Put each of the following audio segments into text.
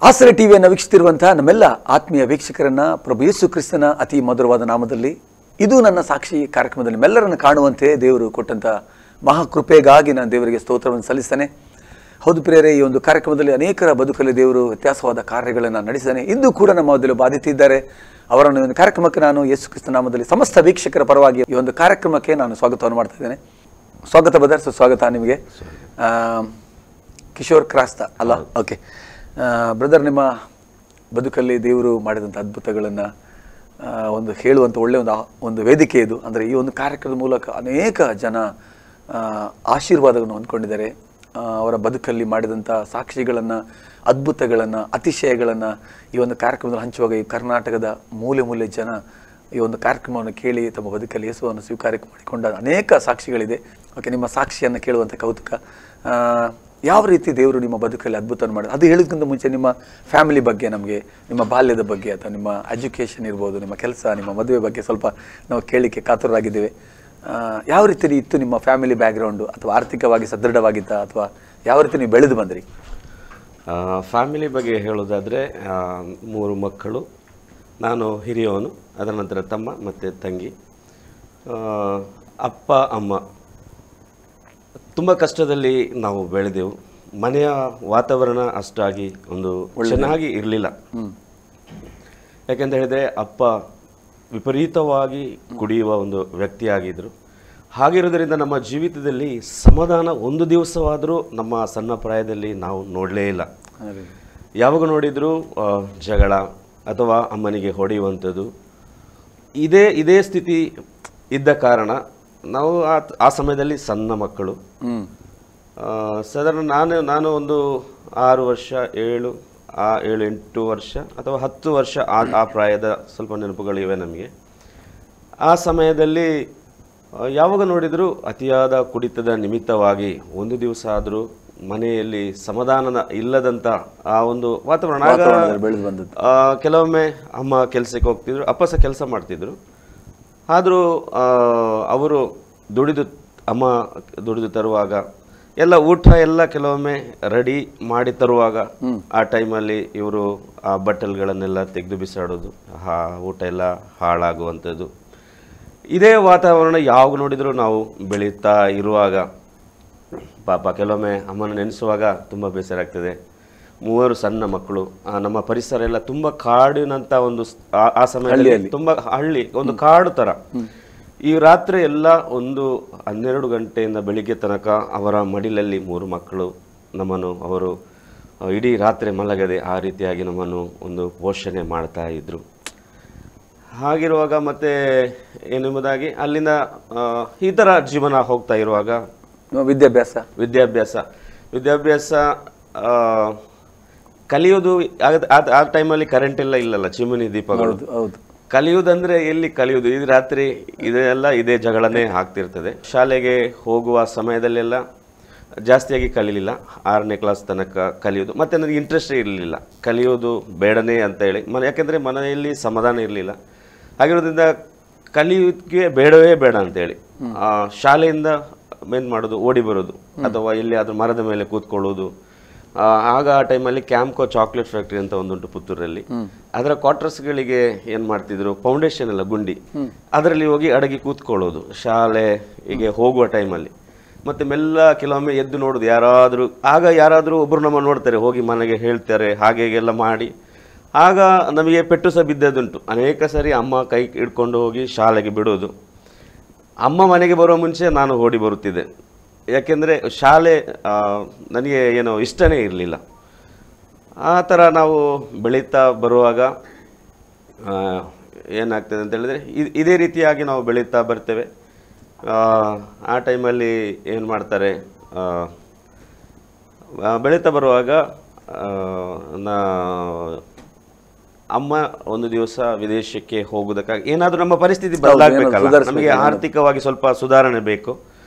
ಆಸರೆ ಟಿವಿಯನ್ನು ವೀಕ್ಷಿಸುತ್ತಿರುವಂತಹ ನಮ್ಮೆಲ್ಲ ಆತ್ಮೀಯ ವೀಕ್ಷಕರನ್ನ ಪ್ರಭು ಯೇಸು ಕ್ರಿಸ್ತನ ಅತಿ ಮಧುರವಾದ ನಾಮದಲ್ಲಿ ಇದು ನನ್ನ ಸಾಕ್ಷಿ ಕಾರ್ಯಕ್ರಮದಲ್ಲಿ ಮೆಲ್ಲರನ್ನು ಕಾಣುವಂತೆ ದೇವರು ಕೊಟ್ಟಂತ ಮಹಾಕೃಪೆಗಾಗಿ ನಾನು ದೇವರಿಗೆ ಸ್ತೋತ್ರವನ್ನು ಸಲ್ಲಿಸ್ತೇನೆ. ಹೌದು ಪ್ರಿಯರೇ, ಈ ಒಂದು ಕಾರ್ಯಕ್ರಮದಲ್ಲಿ ಅನೇಕರ ಬದುಕಲ್ಲಿ ದೇವರು ವ್ಯತ್ಯಾಸವಾದ ಕಾರ್ಯಗಳನ್ನು ನಡೆಸಿದ್ದಾನೆ. ಇಂದು ಕೂಡ ನಮ್ಮ ಮಧ್ಯದಲ್ಲಿ ಬಾಧಿತಿದ್ದಾರೆ. ಅವರನ್ನು ಈ ಒಂದು ಕಾರ್ಯಕ್ರಮಕ್ಕೆ ನಾನು ಯೇಸು ಕ್ರಿಸ್ತ ನಾಮದಲ್ಲಿ ಸಮಸ್ತ ವೀಕ್ಷಕರ ಪರವಾಗಿ ಈ ಒಂದು ಕಾರ್ಯಕ್ರಮಕ್ಕೆ ನಾನು ಸ್ವಾಗತವನ್ನು ಮಾಡ್ತಾ ಇದ್ದೇನೆ. ಸ್ವಾಗತ ಬದರ್, ಸುಸ್ವಾಗತ ನಿಮಗೆ. ಕಿಶೋರ್ ಕ್ರಾಸ್ತ ಅಲ್ಲ? ಓಕೆ ಬ್ರದರ್, ನಿಮ್ಮ ಬದುಕಲ್ಲಿ ದೇವರು ಮಾಡಿದಂಥ ಅದ್ಭುತಗಳನ್ನು ಒಂದು ಹೇಳುವಂಥ ಒಳ್ಳೆಯ ಒಂದು ವೇದಿಕೆ ಇದು. ಅಂದರೆ ಈ ಒಂದು ಕಾರ್ಯಕ್ರಮದ ಮೂಲಕ ಅನೇಕ ಜನ ಆಶೀರ್ವಾದವನ್ನು ಹೊಂದ್ಕೊಂಡಿದ್ದಾರೆ. ಅವರ ಬದುಕಲ್ಲಿ ಮಾಡಿದಂಥ ಸಾಕ್ಷಿಗಳನ್ನು, ಅದ್ಭುತಗಳನ್ನು, ಅತಿಶಯಗಳನ್ನು ಈ ಒಂದು ಕಾರ್ಯಕ್ರಮದಲ್ಲಿ ಹಂಚುವಾಗ ಈ ಕರ್ನಾಟಕದ ಮೂಲೆ ಮೂಲೆ ಜನ ಈ ಒಂದು ಕಾರ್ಯಕ್ರಮವನ್ನು ಕೇಳಿ ತಮ್ಮ ಬದುಕಲ್ಲಿ ಯೇಸುವನ್ನು ಸ್ವೀಕಾರ ಮಾಡಿಕೊಂಡ ಅನೇಕ ಸಾಕ್ಷಿಗಳಿದೆ. ಓಕೆ, ನಿಮ್ಮ ಸಾಕ್ಷಿಯನ್ನು ಕೇಳುವಂಥ ಕೌತುಕ. ಯಾವ ರೀತಿ ದೇವರು ನಿಮ್ಮ ಬದುಕಲ್ಲಿ ಅದ್ಭುತವನ್ನು ಮಾಡಿದ್ರು ಅದು ಹೇಳೋದಕ್ಕಿಂತ ಮುಂಚೆ ನಿಮ್ಮ ಫ್ಯಾಮಿಲಿ ಬಗ್ಗೆ, ನಮಗೆ ನಿಮ್ಮ ಬಾಲ್ಯದ ಬಗ್ಗೆ ಅಥವಾ ನಿಮ್ಮ ಎಜುಕೇಷನ್ ಇರ್ಬೋದು, ನಿಮ್ಮ ಕೆಲಸ, ನಿಮ್ಮ ಮದುವೆ ಬಗ್ಗೆ ಸ್ವಲ್ಪ ನಾವು ಕೇಳಲಿಕ್ಕೆ ಕಾತುರರಾಗಿದ್ದೇವೆ. ಯಾವ ರೀತಿ ಇತ್ತು ನಿಮ್ಮ ಫ್ಯಾಮಿಲಿ ಬ್ಯಾಕ್ಗ್ರೌಂಡು, ಅಥವಾ ಆರ್ಥಿಕವಾಗಿ ಸದೃಢವಾಗಿತ್ತಾ, ಅಥವಾ ಯಾವ ರೀತಿ ನೀವು ಬೆಳೆದು ಬಂದ್ರಿ? ಫ್ಯಾಮಿಲಿ ಬಗ್ಗೆ ಹೇಳೋದಾದರೆ 3 ಮಕ್ಕಳು, ನಾನು ಹಿರಿಯವನು, ಅದರ ನಂತರ ತಮ್ಮ ಮತ್ತು ತಂಗಿ. ಅಪ್ಪ ಅಮ್ಮ ತುಂಬ ಕಷ್ಟದಲ್ಲಿ ನಾವು ಬೆಳೆದೆವು. ಮನೆಯ ವಾತಾವರಣ ಅಷ್ಟಾಗಿ ಒಂದು ಚೆನ್ನಾಗಿ ಇರಲಿಲ್ಲ. ಯಾಕೆಂತ ಹೇಳಿದರೆ ಅಪ್ಪ ವಿಪರೀತವಾಗಿ ಕುಡಿಯುವ ಒಂದು ವ್ಯಕ್ತಿಯಾಗಿದ್ದರು. ಹಾಗಿರೋದರಿಂದ ನಮ್ಮ ಜೀವಿತದಲ್ಲಿ ಸಮಾಧಾನ ಒಂದು ದಿವಸವಾದರೂ ನಮ್ಮ ಸಣ್ಣ ಪ್ರಾಯದಲ್ಲಿ ನಾವು ನೋಡಲೇ ಇಲ್ಲ. ಯಾವಾಗ ನೋಡಿದರೂ ಜಗಳ ಅಥವಾ ಅಮ್ಮನಿಗೆ ಹೊಡೆಯುವಂಥದ್ದು, ಇದೇ ಸ್ಥಿತಿ ಇದ್ದ ಕಾರಣ ನಾವು ಆ ಸಮಯದಲ್ಲಿ ಸಣ್ಣ ಮಕ್ಕಳು. ಸಾಧಾರಣ ನಾನು ಒಂದು 6 ವರ್ಷ 7-8 ವರ್ಷ ಅಥವಾ 10 ವರ್ಷ ಆ ಪ್ರಾಯದ ಸ್ವಲ್ಪ ನೆನಪುಗಳಿವೆ ನಮಗೆ. ಆ ಸಮಯದಲ್ಲಿ ಯಾವಾಗ ನೋಡಿದರೂ ಅತಿಯಾದ ಕುಡಿತದ ನಿಮಿತ್ತವಾಗಿ ಒಂದು ದಿವಸ ಆದರೂ ಮನೆಯಲ್ಲಿ ಸಮಾಧಾನ ಇಲ್ಲದಂಥ ಆ ಒಂದು ವಾತಾವರಣ. ಕೆಲವೊಮ್ಮೆ ಅಮ್ಮ ಕೆಲಸಕ್ಕೆ ಹೋಗ್ತಿದ್ರು, ಅಪ್ಪ ಸಹ ಕೆಲಸ ಮಾಡ್ತಿದ್ರು. ಆದರೂ ಅವರು ಅಮ್ಮ ದುಡಿದು ತರುವಾಗ ಎಲ್ಲ ಊಟ ಎಲ್ಲ ಕೆಲವೊಮ್ಮೆ ರೆಡಿ ಮಾಡಿ ತರುವಾಗ ಆ ಟೈಮಲ್ಲಿ ಇವರು ಆ ಬಟ್ಟಲ್ಗಳನ್ನೆಲ್ಲ ತೆಗೆದು ಬಿಸಾಡೋದು, ಊಟ ಎಲ್ಲ ಹಾಳಾಗುವಂಥದ್ದು. ಇದೇ ವಾತಾವರಣ ಯಾವಾಗ ನೋಡಿದರೂ ನಾವು ಬೆಳೀತಾ ಇರುವಾಗ ಪಾಪ ಕೆಲವೊಮ್ಮೆ ಅಮ್ಮನ ನೆನೆಸುವಾಗ ತುಂಬ ಬೇಸರ ಆಗ್ತದೆ. 3 ಸಣ್ಣ ಮಕ್ಕಳು, ನಮ್ಮ ಪರಿಸರ ಎಲ್ಲ ತುಂಬ ಕಾಡಿನಂಥ ಒಂದು ಆ ಸಮಯದಲ್ಲಿ ತುಂಬ ಹಳ್ಳಿ, ಒಂದು ಕಾಡು ಥರ. ಈ ರಾತ್ರಿ ಎಲ್ಲ ಒಂದು 12 ಗಂಟೆಯಿಂದ ಬೆಳಿಗ್ಗೆ ತನಕ ಅವರ ಮಡಿಲಲ್ಲಿ 3 ಮಕ್ಕಳು ಅವರು ಇಡೀ ರಾತ್ರಿ ಮಲಗದೆ ಆ ರೀತಿಯಾಗಿ ನಮ್ಮನ್ನು ಒಂದು ಪೋಷಣೆ ಮಾಡ್ತಾ ಇದ್ರು. ಹಾಗಿರುವಾಗ ಮತ್ತೆ ಏನೆಂಬುದಾಗಿ ಅಲ್ಲಿಂದ ಈ ಥರ ಜೀವನ ಹೋಗ್ತಾ ಇರುವಾಗ ವಿದ್ಯಾಭ್ಯಾಸ ಕಲಿಯೋದು. ಆ ಟೈಮಲ್ಲಿ ಕರೆಂಟ್ ಎಲ್ಲ ಇಲ್ಲಲ್ಲ, ಚಿಮಣಿ ದೀಪಗಳು. ಕಲಿಯುವುದಂದ್ರೆ ಎಲ್ಲಿ ಕಲಿಯುವುದು, ಇದು ರಾತ್ರಿ ಇದೇ ಜಗಳನೇ ಆಗ್ತಿರ್ತದೆ. ಶಾಲೆಗೆ ಹೋಗುವ ಸಮಯದಲ್ಲೆಲ್ಲ ಜಾಸ್ತಿಯಾಗಿ ಕಲೀಲಿಲ್ಲ. 6ನೇ ಕ್ಲಾಸ್ ತನಕ ಕಲಿಯೋದು. ಮತ್ತು ನನಗೆ ಇಂಟ್ರೆಸ್ಟೇ ಇರಲಿಲ್ಲ, ಕಲಿಯೋದು ಬೇಡನೇ ಅಂತ ಹೇಳಿ. ಯಾಕೆಂದರೆ ಮನೆಯಲ್ಲಿ ಸಮಾಧಾನ ಇರಲಿಲ್ಲ. ಹಾಗಿರೋದ್ರಿಂದ ಕಲಿಯೋದಕ್ಕೆ ಬೇಡವೇ ಬೇಡ ಅಂತೇಳಿ ಶಾಲೆಯಿಂದ ಏನು ಮಾಡೋದು, ಓಡಿ ಬರೋದು ಅಥವಾ ಎಲ್ಲಿಯಾದರೂ ಮರದ ಮೇಲೆ ಕೂತ್ಕೊಳ್ಳೋದು. ಆಗ ಆ ಟೈಮಲ್ಲಿ ಕ್ಯಾಂಪ್ಕೋ ಚಾಕ್ಲೇಟ್ ಫ್ಯಾಕ್ಟ್ರಿ ಅಂತ ಒಂದುಂಟು ಪುತ್ತೂರಲ್ಲಿ. ಅದರ ಕ್ವಾರ್ಟರ್ಸ್ಗಳಿಗೆ ಏನು ಮಾಡ್ತಿದ್ರು, ಫೌಂಡೇಶನ್ ಎಲ್ಲ ಗುಂಡಿ, ಅದರಲ್ಲಿ ಹೋಗಿ ಅಡಗಿ ಕೂತ್ಕೊಳ್ಳೋದು ಶಾಲೆಗೆ ಹೋಗುವ ಟೈಮಲ್ಲಿ. ಮತ್ತು ಮೆಲ್ಲ ಕೆಲವೊಮ್ಮೆ ಎದ್ದು ನೋಡೋದು, ಯಾರಾದರೂ ಒಬ್ಬರು ನಮ್ಮ ನೋಡ್ತಾರೆ, ಹೋಗಿ ಮನೆಗೆ ಹೇಳ್ತಾರೆ, ಹಾಗೆಲ್ಲ ಮಾಡಿ. ಆಗ ನಮಗೆ ಪೆಟ್ಟು ಸಹ ಬಿದ್ದದುಂಟು. ಅನೇಕ ಸರಿ ಅಮ್ಮ ಕೈ ಹಿಡ್ಕೊಂಡು ಹೋಗಿ ಶಾಲೆಗೆ ಬಿಡೋದು. ಅಮ್ಮ ಮನೆಗೆ ಬರುವ ಮುಂಚೆ ನಾನು ಓಡಿ ಬರುತ್ತಿದ್ದೆ. ಯಾಕೆಂದರೆ ಶಾಲೆ ನನಗೆ ಏನೋ ಇಷ್ಟನೇ ಇರಲಿಲ್ಲ. ಆ ಥರ ನಾವು ಬೆಳೀತಾ ಬರುವಾಗ ಏನಾಗ್ತದೆ ಅಂತ ಹೇಳಿದರೆ ಇದೇ ರೀತಿಯಾಗಿ ನಾವು ಬೆಳೀತಾ ಬರ್ತೇವೆ. ಆ ಟೈಮಲ್ಲಿ ಏನು ಮಾಡ್ತಾರೆ, ಬೆಳೀತಾ ಬರುವಾಗ ಅಮ್ಮ ಒಂದು ದಿವಸ ವಿದೇಶಕ್ಕೆ ಹೋಗೋದಕ್ಕಾಗಿ ಏನಾದರೂ ನಮ್ಮ ಪರಿಸ್ಥಿತಿ ಬದಲಾಗಬೇಕಲ್ಲ, ನಮಗೆ ಆರ್ಥಿಕವಾಗಿ ಸ್ವಲ್ಪ ಸುಧಾರಣೆ ಬೇಕು.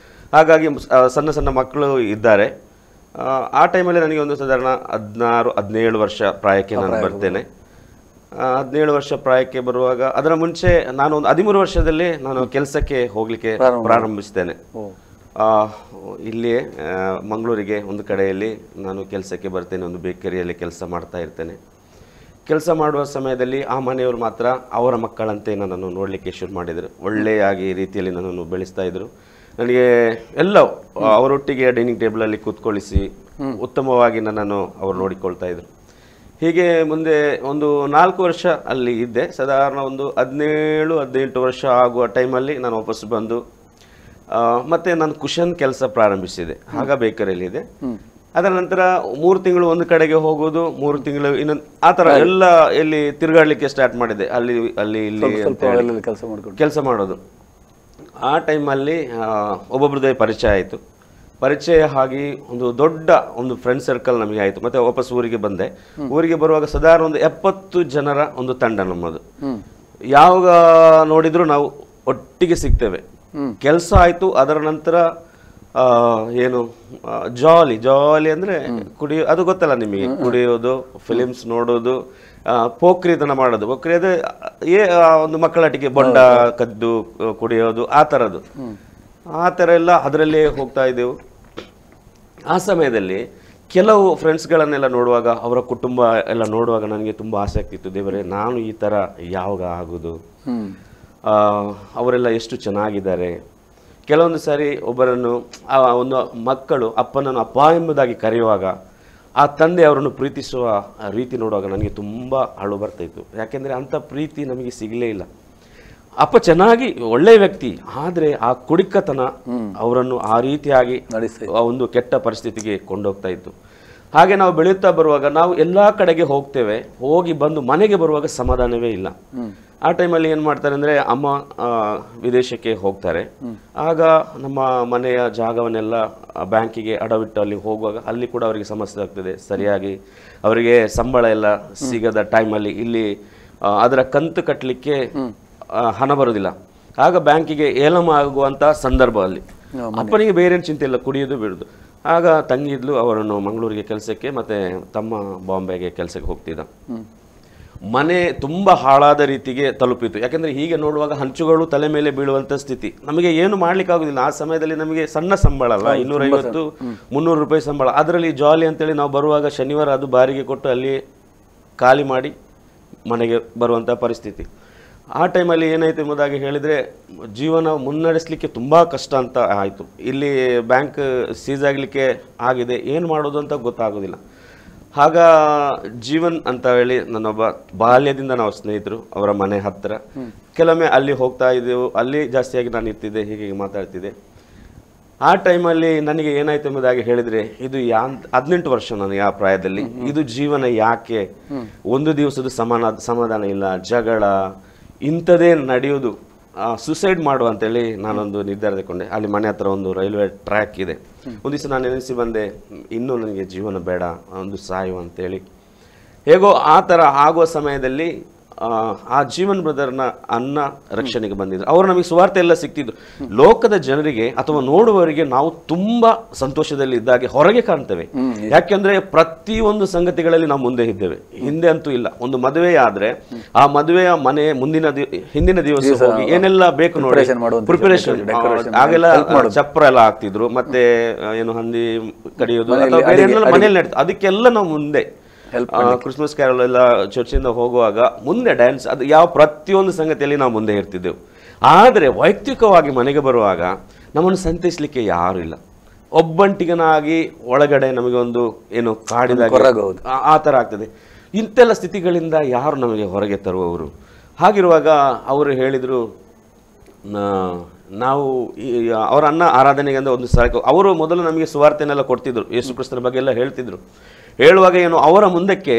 ಹಾಗಾಗಿ ಸಣ್ಣ ಸಣ್ಣ ಮಕ್ಕಳು ಇದ್ದಾರೆ. ಆ ಟೈಮಲ್ಲಿ ನನಗೆ ಒಂದು ಸಾಧಾರಣ 16-17 ವರ್ಷ ಪ್ರಾಯಕ್ಕೆ ನಾನು ಬರ್ತೇನೆ. 17 ವರ್ಷ ಪ್ರಾಯಕ್ಕೆ ಬರುವಾಗ, ಅದರ ಮುಂಚೆ ನಾನು ಒಂದು 13 ವರ್ಷದಲ್ಲಿ ನಾನು ಕೆಲಸಕ್ಕೆ ಹೋಗಲಿಕ್ಕೆ ಪ್ರಾರಂಭಿಸ್ತೇನೆ. ಇಲ್ಲಿಯೇ ಮಂಗಳೂರಿಗೆ ಒಂದು ಕಡೆಯಲ್ಲಿ ನಾನು ಕೆಲಸಕ್ಕೆ ಬರ್ತೇನೆ, ಒಂದು ಬೇಕರಿಯಲ್ಲಿ ಕೆಲಸ ಮಾಡ್ತಾ ಇರ್ತೇನೆ. ಕೆಲಸ ಮಾಡುವ ಸಮಯದಲ್ಲಿ ಆ ಮನೆಯವರು ಮಾತ್ರ ಅವರ ಮಕ್ಕಳಂತೆ ನನ್ನನ್ನು ನೋಡಲಿಕ್ಕೆ ಶುರು ಮಾಡಿದರು. ಒಳ್ಳೆಯಾಗಿ ರೀತಿಯಲ್ಲಿ ನನ್ನನ್ನು ಬೆಳೆಸ್ತಾ ಇದ್ದರು. ನನಗೆ ಎಲ್ಲ ಅವರೊಟ್ಟಿಗೆ ಡೈನಿಂಗ್ ಟೇಬಲಲ್ಲಿ ಕೂತ್ಕೊಳ್ಳಿಸಿ ಉತ್ತಮವಾಗಿ ನನ್ನನ್ನು ಅವರು ನೋಡಿಕೊಳ್ತಾ ಇದ್ರು. ಹೀಗೆ ಮುಂದೆ ಒಂದು 4 ವರ್ಷ ಅಲ್ಲಿ ಇದ್ದೆ. ಸಾಧಾರಣ ಒಂದು 17-18 ವರ್ಷ ಆಗುವ ಟೈಮಲ್ಲಿ ನಾನು ವಾಪಸ್ ಬಂದು ಮತ್ತೆ ನಾನು ಕುಶನ್ ಕೆಲಸ ಪ್ರಾರಂಭಿಸಿದೆ. ಆಗ ಬೇಕರಿಯಲ್ಲಿ ಇದೆ. ಅದರ ನಂತರ 3 ತಿಂಗಳು ಒಂದು ಕಡೆಗೆ ಹೋಗೋದು, 3 ತಿಂಗಳು ಇನ್ನೊಂದು, ಆ ಥರ ಎಲ್ಲ ಇಲ್ಲಿ ತಿರುಗಾಡಲಿಕ್ಕೆ ಸ್ಟಾರ್ಟ್ ಮಾಡಿದೆ. ಅಲ್ಲಿ ಇಲ್ಲಿ ಕೆಲಸ ಮಾಡೋದು. ಆ ಟೈಮಲ್ಲಿ ಒಬ್ಬೊಬ್ರದ್ದೇ ಪರಿಚಯ ಆಯಿತು. ಪರಿಚಯ ಆಗಿ ಒಂದು ದೊಡ್ಡ ಒಂದು ಫ್ರೆಂಡ್ ಸರ್ಕಲ್ ನಮಗೆ ಆಯಿತು. ಮತ್ತೆ ವಾಪಸ್ ಊರಿಗೆ ಬಂದೆ. ಊರಿಗೆ ಬರುವಾಗ ಸಾಧಾರಣ ಒಂದು 70 ಜನರ ಒಂದು ತಂಡ ನಮ್ಮದು. ಯಾವಾಗ ನೋಡಿದ್ರು ನಾವು ಒಟ್ಟಿಗೆ ಸಿಗ್ತೇವೆ. ಕೆಲಸ ಆಯಿತು. ಅದರ ನಂತರ ಏನು ಜಾಲಿ ಅಂದರೆ ಅದು ಗೊತ್ತಲ್ಲ ನಿಮಗೆ, ಕುಡಿಯೋದು, ಫಿಲಿಮ್ಸ್ ನೋಡೋದು, ಪೋಖ್ರಿತನ ಮಾಡೋದು. ಪೋಖ್ರಿ ಅದೇ ಒಂದು ಮಕ್ಕಳೊಟ್ಟಿಗೆ ಬೊಂಡ ಕದ್ದು ಕುಡಿಯೋದು, ಆ ಥರದ್ದು. ಆ ಥರ ಎಲ್ಲ ಅದರಲ್ಲೇ ಹೋಗ್ತಾ ಇದ್ದೆವು. ಆ ಸಮಯದಲ್ಲಿ ಕೆಲವು ಫ್ರೆಂಡ್ಸ್ಗಳನ್ನೆಲ್ಲ ನೋಡುವಾಗ, ಅವರ ಕುಟುಂಬ ಎಲ್ಲ ನೋಡುವಾಗ ನನಗೆ ತುಂಬ ಆಸಕ್ತಿ ಇತ್ತು. ದೇವರೇ, ನಾನು ಈ ಥರ ಯಾವಾಗ ಆಗೋದು? ಅವರೆಲ್ಲ ಎಷ್ಟು ಚೆನ್ನಾಗಿದ್ದಾರೆ. ಕೆಲವೊಂದು ಸಾರಿ ಒಬ್ಬರನ್ನು ಒಂದು ಮಕ್ಕಳು ಅಪ್ಪನನ್ನು ಅಪ್ಪ ಎಂಬುದಾಗಿ ಕರೆಯುವಾಗ ಆ ತಂದೆ ಅವರನ್ನು ಪ್ರೀತಿಸುವ ರೀತಿ ನೋಡುವಾಗ ನನಗೆ ತುಂಬ ಅಳು ಬರ್ತಾಯಿತ್ತು. ಯಾಕೆಂದರೆ ಅಂಥ ಪ್ರೀತಿ ನಮಗೆ ಸಿಗಲೇ ಇಲ್ಲ. ಅಪ್ಪ ಚೆನ್ನಾಗಿ ಒಳ್ಳೆಯ ವ್ಯಕ್ತಿ, ಆದರೆ ಆ ಕುಡಿಕತನ ಅವರನ್ನು ಆ ರೀತಿಯಾಗಿ ಒಂದು ಕೆಟ್ಟ ಪರಿಸ್ಥಿತಿಗೆ ಕೊಂಡೋಗ್ತಾ ಇತ್ತು. ಹಾಗೆ ನಾವು ಬೆಳೆಯುತ್ತಾ ಬರುವಾಗ ನಾವು ಎಲ್ಲ ಕಡೆಗೆ ಹೋಗ್ತೇವೆ. ಹೋಗಿ ಬಂದು ಮನೆಗೆ ಬರುವಾಗ ಸಮಾಧಾನವೇ ಇಲ್ಲ. ಆ ಟೈಮಲ್ಲಿ ಏನು ಮಾಡ್ತಾರೆ ಅಂದರೆ, ಅಮ್ಮ ವಿದೇಶಕ್ಕೆ ಹೋಗ್ತಾರೆ. ಆಗ ನಮ್ಮ ಮನೆಯ ಜಾಗವನ್ನೆಲ್ಲ ಬ್ಯಾಂಕಿಗೆ ಅಡವಿಟ್ಟು ಅಲ್ಲಿ ಹೋಗುವಾಗ ಅಲ್ಲಿ ಕೂಡ ಅವರಿಗೆ ಸಮಸ್ಯೆ ಆಗ್ತದೆ. ಸರಿಯಾಗಿ ಅವರಿಗೆ ಸಂಬಳ ಎಲ್ಲ ಸಿಗದ ಟೈಮಲ್ಲಿ ಇಲ್ಲಿ ಅದರ ಕಂತು ಕಟ್ಟಲಿಕ್ಕೆ ಹಣ ಬರೋದಿಲ್ಲ. ಆಗ ಬ್ಯಾಂಕಿಗೆ ಏಲಮ ಆಗುವಂಥ ಸಂದರ್ಭ ಅಲ್ಲಿ. ಅಪ್ಪನಿಗೆ ಬೇರೇನು ಚಿಂತೆ ಇಲ್ಲ, ಕುಡಿಯೋದು ಬಿಡೋದು. ಆಗ ತಂಗಿದ್ಲು, ಅವರನ್ನು ಮಂಗಳೂರಿಗೆ ಕೆಲಸಕ್ಕೆ, ಮತ್ತು ತಮ್ಮ ಬಾಂಬೆಗೆ ಕೆಲಸಕ್ಕೆ ಹೋಗ್ತಿದ್ದ. ಮನೆ ತುಂಬ ಹಾಳಾದ ರೀತಿಗೆ ತಲುಪಿತು. ಯಾಕೆಂದರೆ ಹೀಗೆ ನೋಡುವಾಗ ಹಂಚುಗಳು ತಲೆ ಮೇಲೆ ಬೀಳುವಂಥ ಸ್ಥಿತಿ. ನಮಗೆ ಏನು ಮಾಡ್ಲಿಕ್ಕಾಗೋದಿಲ್ಲ. ಆ ಸಮಯದಲ್ಲಿ ನಮಗೆ ಸಣ್ಣ ಸಂಬಳ ಅಲ್ಲ, 250-300 ರೂಪಾಯಿ ಸಂಬಳ. ಅದರಲ್ಲಿ ಜಾಲಿ ಅಂತೇಳಿ ನಾವು ಬರುವಾಗ ಶನಿವಾರ ಅದು ಬಾರಿಗೆ ಕೊಟ್ಟು ಅಲ್ಲಿ ಖಾಲಿ ಮಾಡಿ ಮನೆಗೆ ಬರುವಂಥ ಪರಿಸ್ಥಿತಿ. ಆ ಟೈಮಲ್ಲಿ ಏನಾಯಿತು ಎಂಬುದಾಗಿ ಹೇಳಿದರೆ, ಜೀವನ ಮುನ್ನಡೆಸಲಿಕ್ಕೆ ತುಂಬ ಕಷ್ಟ ಅಂತ ಆಯಿತು. ಇಲ್ಲಿ ಬ್ಯಾಂಕ್ ಸೀಸ್ ಆಗಲಿಕ್ಕೆ ಆಗಿದೆ, ಏನು ಮಾಡೋದು ಅಂತ ಗೊತ್ತಾಗೋದಿಲ್ಲ. ಆಗ ಜೀವನ್ ಅಂತ ಹೇಳಿ ನನ್ನೊಬ್ಬ ಬಾಲ್ಯದಿಂದ ನಾವು ಸ್ನೇಹಿತರು, ಅವರ ಮನೆ ಹತ್ತಿರ. ಕೆಲವೊಮ್ಮೆ ಅಲ್ಲಿ ಹೋಗ್ತಾ ಇದ್ದೆವು. ಅಲ್ಲಿ ಜಾಸ್ತಿಯಾಗಿ ನಾನು ಇರ್ತಿದ್ದೆ, ಹೀಗೆ ಮಾತಾಡ್ತಿದ್ದೆ. ಆ ಟೈಮಲ್ಲಿ ನನಗೆ ಏನಾಯ್ತು ಎಂಬುದಾಗಿ ಹೇಳಿದರೆ, ಇದು 18 ವರ್ಷ ನನಗೆ ಆ ಪ್ರಾಯದಲ್ಲಿ. ಇದು ಜೀವನ ಯಾಕೆ? ಒಂದು ದಿವಸದ ಸಮಾಧಾನ ಇಲ್ಲ, ಜಗಳ ಇಂಥದೇ ನಡೆಯೋದು, ಸುಸೈಡ್ ಮಾಡುವ ಅಂತೇಳಿ ನಾನೊಂದು ನಿರ್ಧಾರ ತಗೊಂಡೆ. ಅಲ್ಲಿ ಮನೆ ಹತ್ರ ಒಂದು ರೈಲ್ವೆ ಟ್ರ್ಯಾಕ್ ಇದೆ. ಒಂದು ದಿವಸ ನಾನು ನೆನೆಸಿ ಬಂದೆ, ಇನ್ನೂ ನನಗೆ ಜೀವನ ಬೇಡ, ಒಂದು ಸಾಯು ಅಂತೇಳಿ. ಹೇಗೋ ಆ ಥರ ಆಗುವ ಸಮಯದಲ್ಲಿ ಆ ಜೀವನ್ ಬ್ರದರ್ನ ಅನ್ನ ರಕ್ಷಣೆಗೆ ಬಂದಿದ್ರು. ಅವರು ನಮಗೆ ಸುವಾರ್ತೆ ಎಲ್ಲ ಸಿಕ್ತಿದ್ರು. ಲೋಕದ ಜನರಿಗೆ ಅಥವಾ ನೋಡುವವರಿಗೆ ನಾವು ತುಂಬಾ ಸಂತೋಷದಲ್ಲಿ ಇದ್ದಾಗೆ ಹೊರಗೆ ಕಾಣ್ತೇವೆ. ಯಾಕೆಂದ್ರೆ ಪ್ರತಿಯೊಂದು ಸಂಗತಿಗಳಲ್ಲಿ ನಾವು ಮುಂದೆ ಇದ್ದೇವೆ, ಹಿಂದೆ ಅಂತೂ ಇಲ್ಲ. ಒಂದು ಮದುವೆ ಆದ್ರೆ ಆ ಮದುವೆಯ ಮನೆ ಹಿಂದಿನ ದಿವಸ ಹೋಗಿ ಏನೆಲ್ಲ ಬೇಕು ನೋಡಿ ಪ್ರಿಪರೇಷನ್, ಆಗೆಲ್ಲ ಚಪ್ರ ಎಲ್ಲ ಹಾಕ್ತಿದ್ರು, ಮತ್ತೆ ಏನು ಹಂದಿ ಕಡಿಯೋದು ಅಥವಾ ಮನೆಯಲ್ಲಿ ನಡೀತು, ಅದಕ್ಕೆಲ್ಲ ನಾವು ಮುಂದೆ. ಕ್ರಿಸ್ಮಸ್ ಕ್ಯಾರಲ್ ಎಲ್ಲ ಚರ್ಚಿಂದ ಹೋಗುವಾಗ ಮುಂದೆ ಡ್ಯಾನ್ಸ್, ಅದು ಪ್ರತಿಯೊಂದು ಸಂಗತಿಯಲ್ಲಿ ನಾವು ಮುಂದೆ ಇರ್ತಿದ್ದೆವು. ಆದರೆ ವೈಯಕ್ತಿಕವಾಗಿ ಮನೆಗೆ ಬರುವಾಗ ನಮ್ಮನ್ನು ಸಂತೈಸಲಿಕ್ಕೆ ಯಾರು ಇಲ್ಲ. ಒಬ್ಬಂಟಿಗನಾಗಿ ಒಳಗಡೆ ನಮಗೆ ಒಂದು ಏನು ಕಾಡಿದಾಗ ಆ ಥರ ಆಗ್ತದೆ. ಇಂತೆಲ್ಲ ಸ್ಥಿತಿಗಳಿಂದ ಯಾರು ನಮಗೆ ಹೊರಗೆ ತರುವವರು? ಹಾಗಿರುವಾಗ ಅವರು ಹೇಳಿದರು, ನಾವು ಅವರ ಅನ್ನ ಆರಾಧನೆಗೆ ಅಂತ ಒಂದು ಸಾಕು. ಅವರು ಮೊದಲು ನಮಗೆ ಸುವಾರ್ತೆನೆಲ್ಲ ಕೊಡ್ತಿದ್ರು, ಯೇಸು ಕ್ರಿಸ್ತನ ಬಗ್ಗೆ ಎಲ್ಲ ಹೇಳ್ತಿದ್ರು. ಹೇಳುವಾಗ ಏನು ಅವರ ಮುಂದಕ್ಕೆ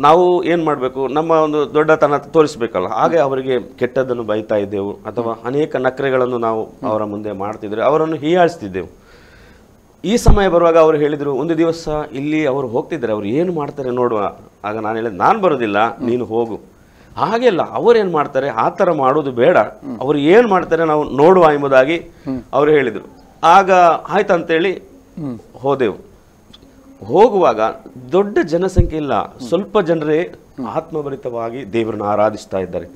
ನಾವು ಏನು ಮಾಡಬೇಕು, ನಮ್ಮ ಒಂದು ದೊಡ್ಡತನ ತೋರಿಸ್ಬೇಕಲ್ಲ. ಹಾಗೆ ಅವರಿಗೆ ಕೆಟ್ಟದ್ದನ್ನು ಬೈತಾ ಇದ್ದೆವು, ಅಥವಾ ಅನೇಕ ನಕ್ರೆಗಳನ್ನು ನಾವು ಅವರ ಮುಂದೆ ಮಾಡ್ತಿದ್ರೆ ಅವರನ್ನು ಹೀಯಾಳಿಸ್ತಿದ್ದೆವು. ಈ ಸಮಯ ಬರುವಾಗ ಅವರು ಹೇಳಿದರು, ಒಂದು ದಿವಸ ಇಲ್ಲಿ ಅವರು ಹೋಗ್ತಿದ್ದಾರೆ, ಅವರು ಏನು ಮಾಡ್ತಾರೆ ನೋಡುವ. ಆಗ ನಾನು ಹೇಳಿದೆ, ನಾನು ಬರೋದಿಲ್ಲ, ನೀನು ಹೋಗು. ಹಾಗೆಲ್ಲ ಅವರೇನು ಮಾಡ್ತಾರೆ ಆ ಥರ ಮಾಡೋದು ಬೇಡ, ಅವರು ಏನು ಮಾಡ್ತಾರೆ ನಾವು ನೋಡುವ ಎಂಬುದಾಗಿ ಅವರು ಹೇಳಿದರು. ಆಗ ಆಯ್ತಂತೇಳಿ ಹೋದೆವು. ಹೋಗುವಾಗ ದೊಡ್ಡ ಜನಸಂಖ್ಯೆ ಇಲ್ಲ, ಸ್ವಲ್ಪ ಜನರೇ ಆತ್ಮಭರಿತವಾಗಿ ದೇವರನ್ನು ಆರಾಧಿಸ್ತಾ ಇದ್ದಾರೆ.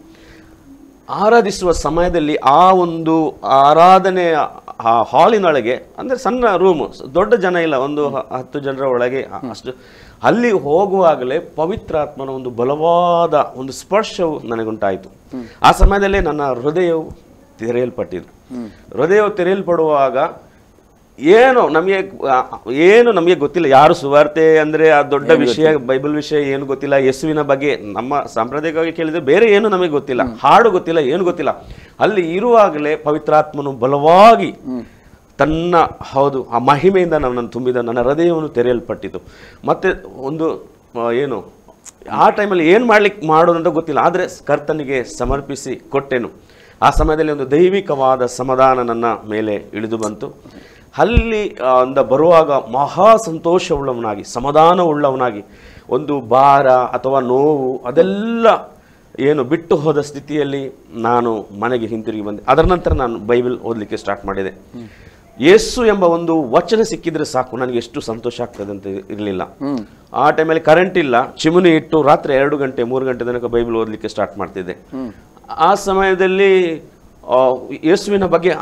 ಆರಾಧಿಸುವ ಸಮಯದಲ್ಲಿ ಆ ಒಂದು ಆರಾಧನೆಯ ಆ ಹಾಲಿನೊಳಗೆ, ಅಂದರೆ ಸಣ್ಣ ರೂಮು, ದೊಡ್ಡ ಜನ ಇಲ್ಲ, ಒಂದು 10 ಜನರ ಒಳಗೆ ಅಷ್ಟು. ಅಲ್ಲಿ ಹೋಗುವಾಗಲೇ ಪವಿತ್ರಾತ್ಮನ ಒಂದು ಬಲವಾದ ಒಂದು ಸ್ಪರ್ಶವು ನನಗುಂಟಾಯಿತು. ಆ ಸಮಯದಲ್ಲೇ ನನ್ನ ಹೃದಯವು ತೆರೆಯಲ್ಪಟ್ಟಿದ್ದು. ಹೃದಯವು ತೆರೆಯಲ್ಪಡುವಾಗ ಏನು ನಮಗೆ ಗೊತ್ತಿಲ್ಲ. ಯಾರು ಸುವಾರ್ತೆ ಅಂದರೆ ಆ ದೊಡ್ಡ ವಿಷಯ, ಬೈಬಲ್ ವಿಷಯ ಏನು ಗೊತ್ತಿಲ್ಲ. ಯೇಸುವಿನ ಬಗ್ಗೆ ನಮ್ಮ ಸಾಂಪ್ರದಾಯಿಕವಾಗಿ ಕೇಳಿದ್ರೆ ಬೇರೆ ಏನು ನಮಗೆ ಗೊತ್ತಿಲ್ಲ, ಹಾಡು ಗೊತ್ತಿಲ್ಲ, ಏನು ಗೊತ್ತಿಲ್ಲ. ಅಲ್ಲಿ ಇರುವಾಗಲೇ ಪವಿತ್ರಾತ್ಮನು ಬಲವಾಗಿ ತನ್ನ ಆ ಮಹಿಮೆಯಿಂದ ನನ್ನನ್ನು ತುಂಬಿದ ನನ್ನ ಹೃದಯವನ್ನು ತೆರೆಯಲ್ಪಟ್ಟಿತು. ಮತ್ತೆ ಒಂದು ಏನು ಆ ಟೈಮಲ್ಲಿ ಏನು ಮಾಡೋದಂತ ಗೊತ್ತಿಲ್ಲ, ಆದರೆ ಕರ್ತನಿಗೆ ಸಮರ್ಪಿಸಿ ಕೊಟ್ಟೆನು. ಆ ಸಮಯದಲ್ಲಿ ಒಂದು ದೈವಿಕವಾದ ಸಮಾಧಾನ ನನ್ನ ಮೇಲೆ ಇಳಿದು ಬಂತು. ಅಲ್ಲಿ ಬರುವಾಗ ಮಹಾ ಸಂತೋಷವುಳ್ಳವನಾಗಿ, ಸಮಾಧಾನವುಳ್ಳವನಾಗಿ, ಒಂದು ಭಾರ ಅಥವಾ ನೋವು ಅದೆಲ್ಲ ಏನು ಬಿಟ್ಟು ಹೋದ ಸ್ಥಿತಿಯಲ್ಲಿ ನಾನು ಮನೆಗೆ ಹಿಂತಿರುಗಿ ಬಂದೆ. ಅದರ ನಂತರ ನಾನು ಬೈಬಲ್ ಓದಲಿಕ್ಕೆ ಸ್ಟಾರ್ಟ್ ಮಾಡಿದೆ. ಯೇಸು ಎಂಬ ಒಂದು ವಚನ ಸಿಕ್ಕಿದ್ರೆ ಸಾಕು, ನನಗೆ ಎಷ್ಟು ಸಂತೋಷ ಆಗ್ತದೆ ಅಂತ ಇರಲಿಲ್ಲ. ಆ ಟೈಮಲ್ಲಿ ಕರೆಂಟ್ ಇಲ್ಲ, ಚಿಮುನಿ ಇಟ್ಟು ರಾತ್ರಿ 2 ಗಂಟೆ 3 ಗಂಟೆ ತನಕ ಬೈಬಲ್ ಓದಲಿಕ್ಕೆ ಸ್ಟಾರ್ಟ್ ಮಾಡ್ತಿದ್ದೆ. ಆ ಸಮಯದಲ್ಲಿ ಯೇಸುವಿನ ಬಗ್ಗೆ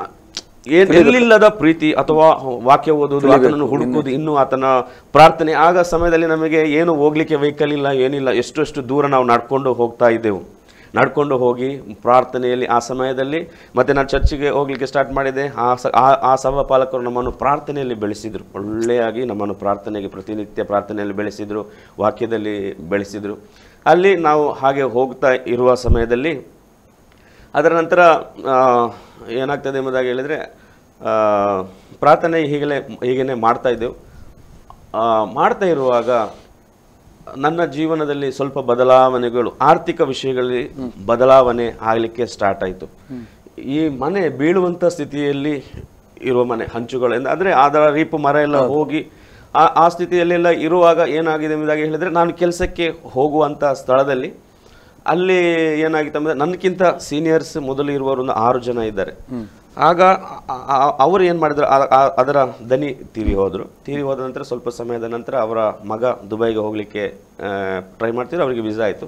ಎಲ್ಲಿಲ್ಲದ ಪ್ರೀತಿ ಅಥವಾ ವಾಕ್ಯ ಓದುವುದು, ಆತನನ್ನು ಹುಡುಕುವುದು, ಇನ್ನೂ ಆತನ ಪ್ರಾರ್ಥನೆ. ಆಗ ಸಮಯದಲ್ಲಿ ನಮಗೆ ಏನು ಹೋಗ್ಲಿಕ್ಕೆ ವೆಹಿಕಲ್ ಇಲ್ಲ, ಏನಿಲ್ಲ, ಎಷ್ಟು ದೂರ ನಾವು ನಡ್ಕೊಂಡು ಹೋಗ್ತಾ ಇದ್ದೆವು. ನಡ್ಕೊಂಡು ಹೋಗಿ ಪ್ರಾರ್ಥನೆಯಲ್ಲಿ ಆ ಸಮಯದಲ್ಲಿ ಮತ್ತೆ ನಾನು ಚರ್ಚಿಗೆ ಹೋಗ್ಲಿಕ್ಕೆ ಸ್ಟಾರ್ಟ್ ಮಾಡಿದೆ. ಆ ಸಭಾಪಾಲಕರು ನಮ್ಮನ್ನು ಪ್ರಾರ್ಥನೆಯಲ್ಲಿ ಬೆಳೆಸಿದರು. ಒಳ್ಳೆಯಾಗಿ ನಮ್ಮನ್ನು ಪ್ರಾರ್ಥನೆಗೆ, ಪ್ರತಿನಿತ್ಯ ಪ್ರಾರ್ಥನೆಯಲ್ಲಿ ಬೆಳೆಸಿದರು, ವಾಕ್ಯದಲ್ಲಿ ಬೆಳೆಸಿದರು. ಅಲ್ಲಿ ನಾವು ಹಾಗೆ ಹೋಗ್ತಾ ಇರುವ ಸಮಯದಲ್ಲಿ ಅದರ ನಂತರ ಏನಾಗ್ತದೆ ಎಂಬುದಾಗಿ ಹೇಳಿದರೆ, ಪ್ರಾರ್ಥನೆ ಹೀಗೇ ಮಾಡ್ತಾಯಿದ್ದೆವು. ಮಾಡ್ತಾ ಇರುವಾಗ ನನ್ನ ಜೀವನದಲ್ಲಿ ಸ್ವಲ್ಪ ಬದಲಾವಣೆಗಳು, ಆರ್ಥಿಕ ವಿಷಯಗಳಲ್ಲಿ ಬದಲಾವಣೆ ಆಗಲಿಕ್ಕೆ ಸ್ಟಾರ್ಟ್ ಆಯಿತು. ಈ ಮನೆ ಬೀಳುವಂಥ ಸ್ಥಿತಿಯಲ್ಲಿ ಇರುವ ಮನೆ, ಹಂಚುಗಳು ಅಂದರೆ ಅದರ ರೀಪು ಮರ ಎಲ್ಲ ಹೋಗಿ ಆ ಸ್ಥಿತಿಯಲ್ಲೆಲ್ಲ ಇರುವಾಗ ಏನಾಗಿದೆ ಎಂಬುದಾಗಿ ಹೇಳಿದರೆ, ನಾನು ಕೆಲಸಕ್ಕೆ ಹೋಗುವಂಥ ಸ್ಥಳದಲ್ಲಿ ಅಲ್ಲಿ ಏನಾಗಿತ್ತು ಅಂದರೆ, ನನಗಿಂತ ಸೀನಿಯರ್ಸ್ ಮೊದಲು ಇರುವವರು ಒಂದು 6 ಜನ ಇದ್ದಾರೆ. ಆಗ ಅವರು ಏನು ಮಾಡಿದ್ರು, ಅದರ ದನಿ ತೀರಿ ಹೋದ ನಂತರ ಸ್ವಲ್ಪ ಸಮಯದ ನಂತರ ಅವರ ಮಗ ದುಬೈಗೆ ಹೋಗಲಿಕ್ಕೆ ಟ್ರೈ ಮಾಡ್ತಿದ್ರು. ಅವರಿಗೆ ವೀಸಾ ಆಯಿತು.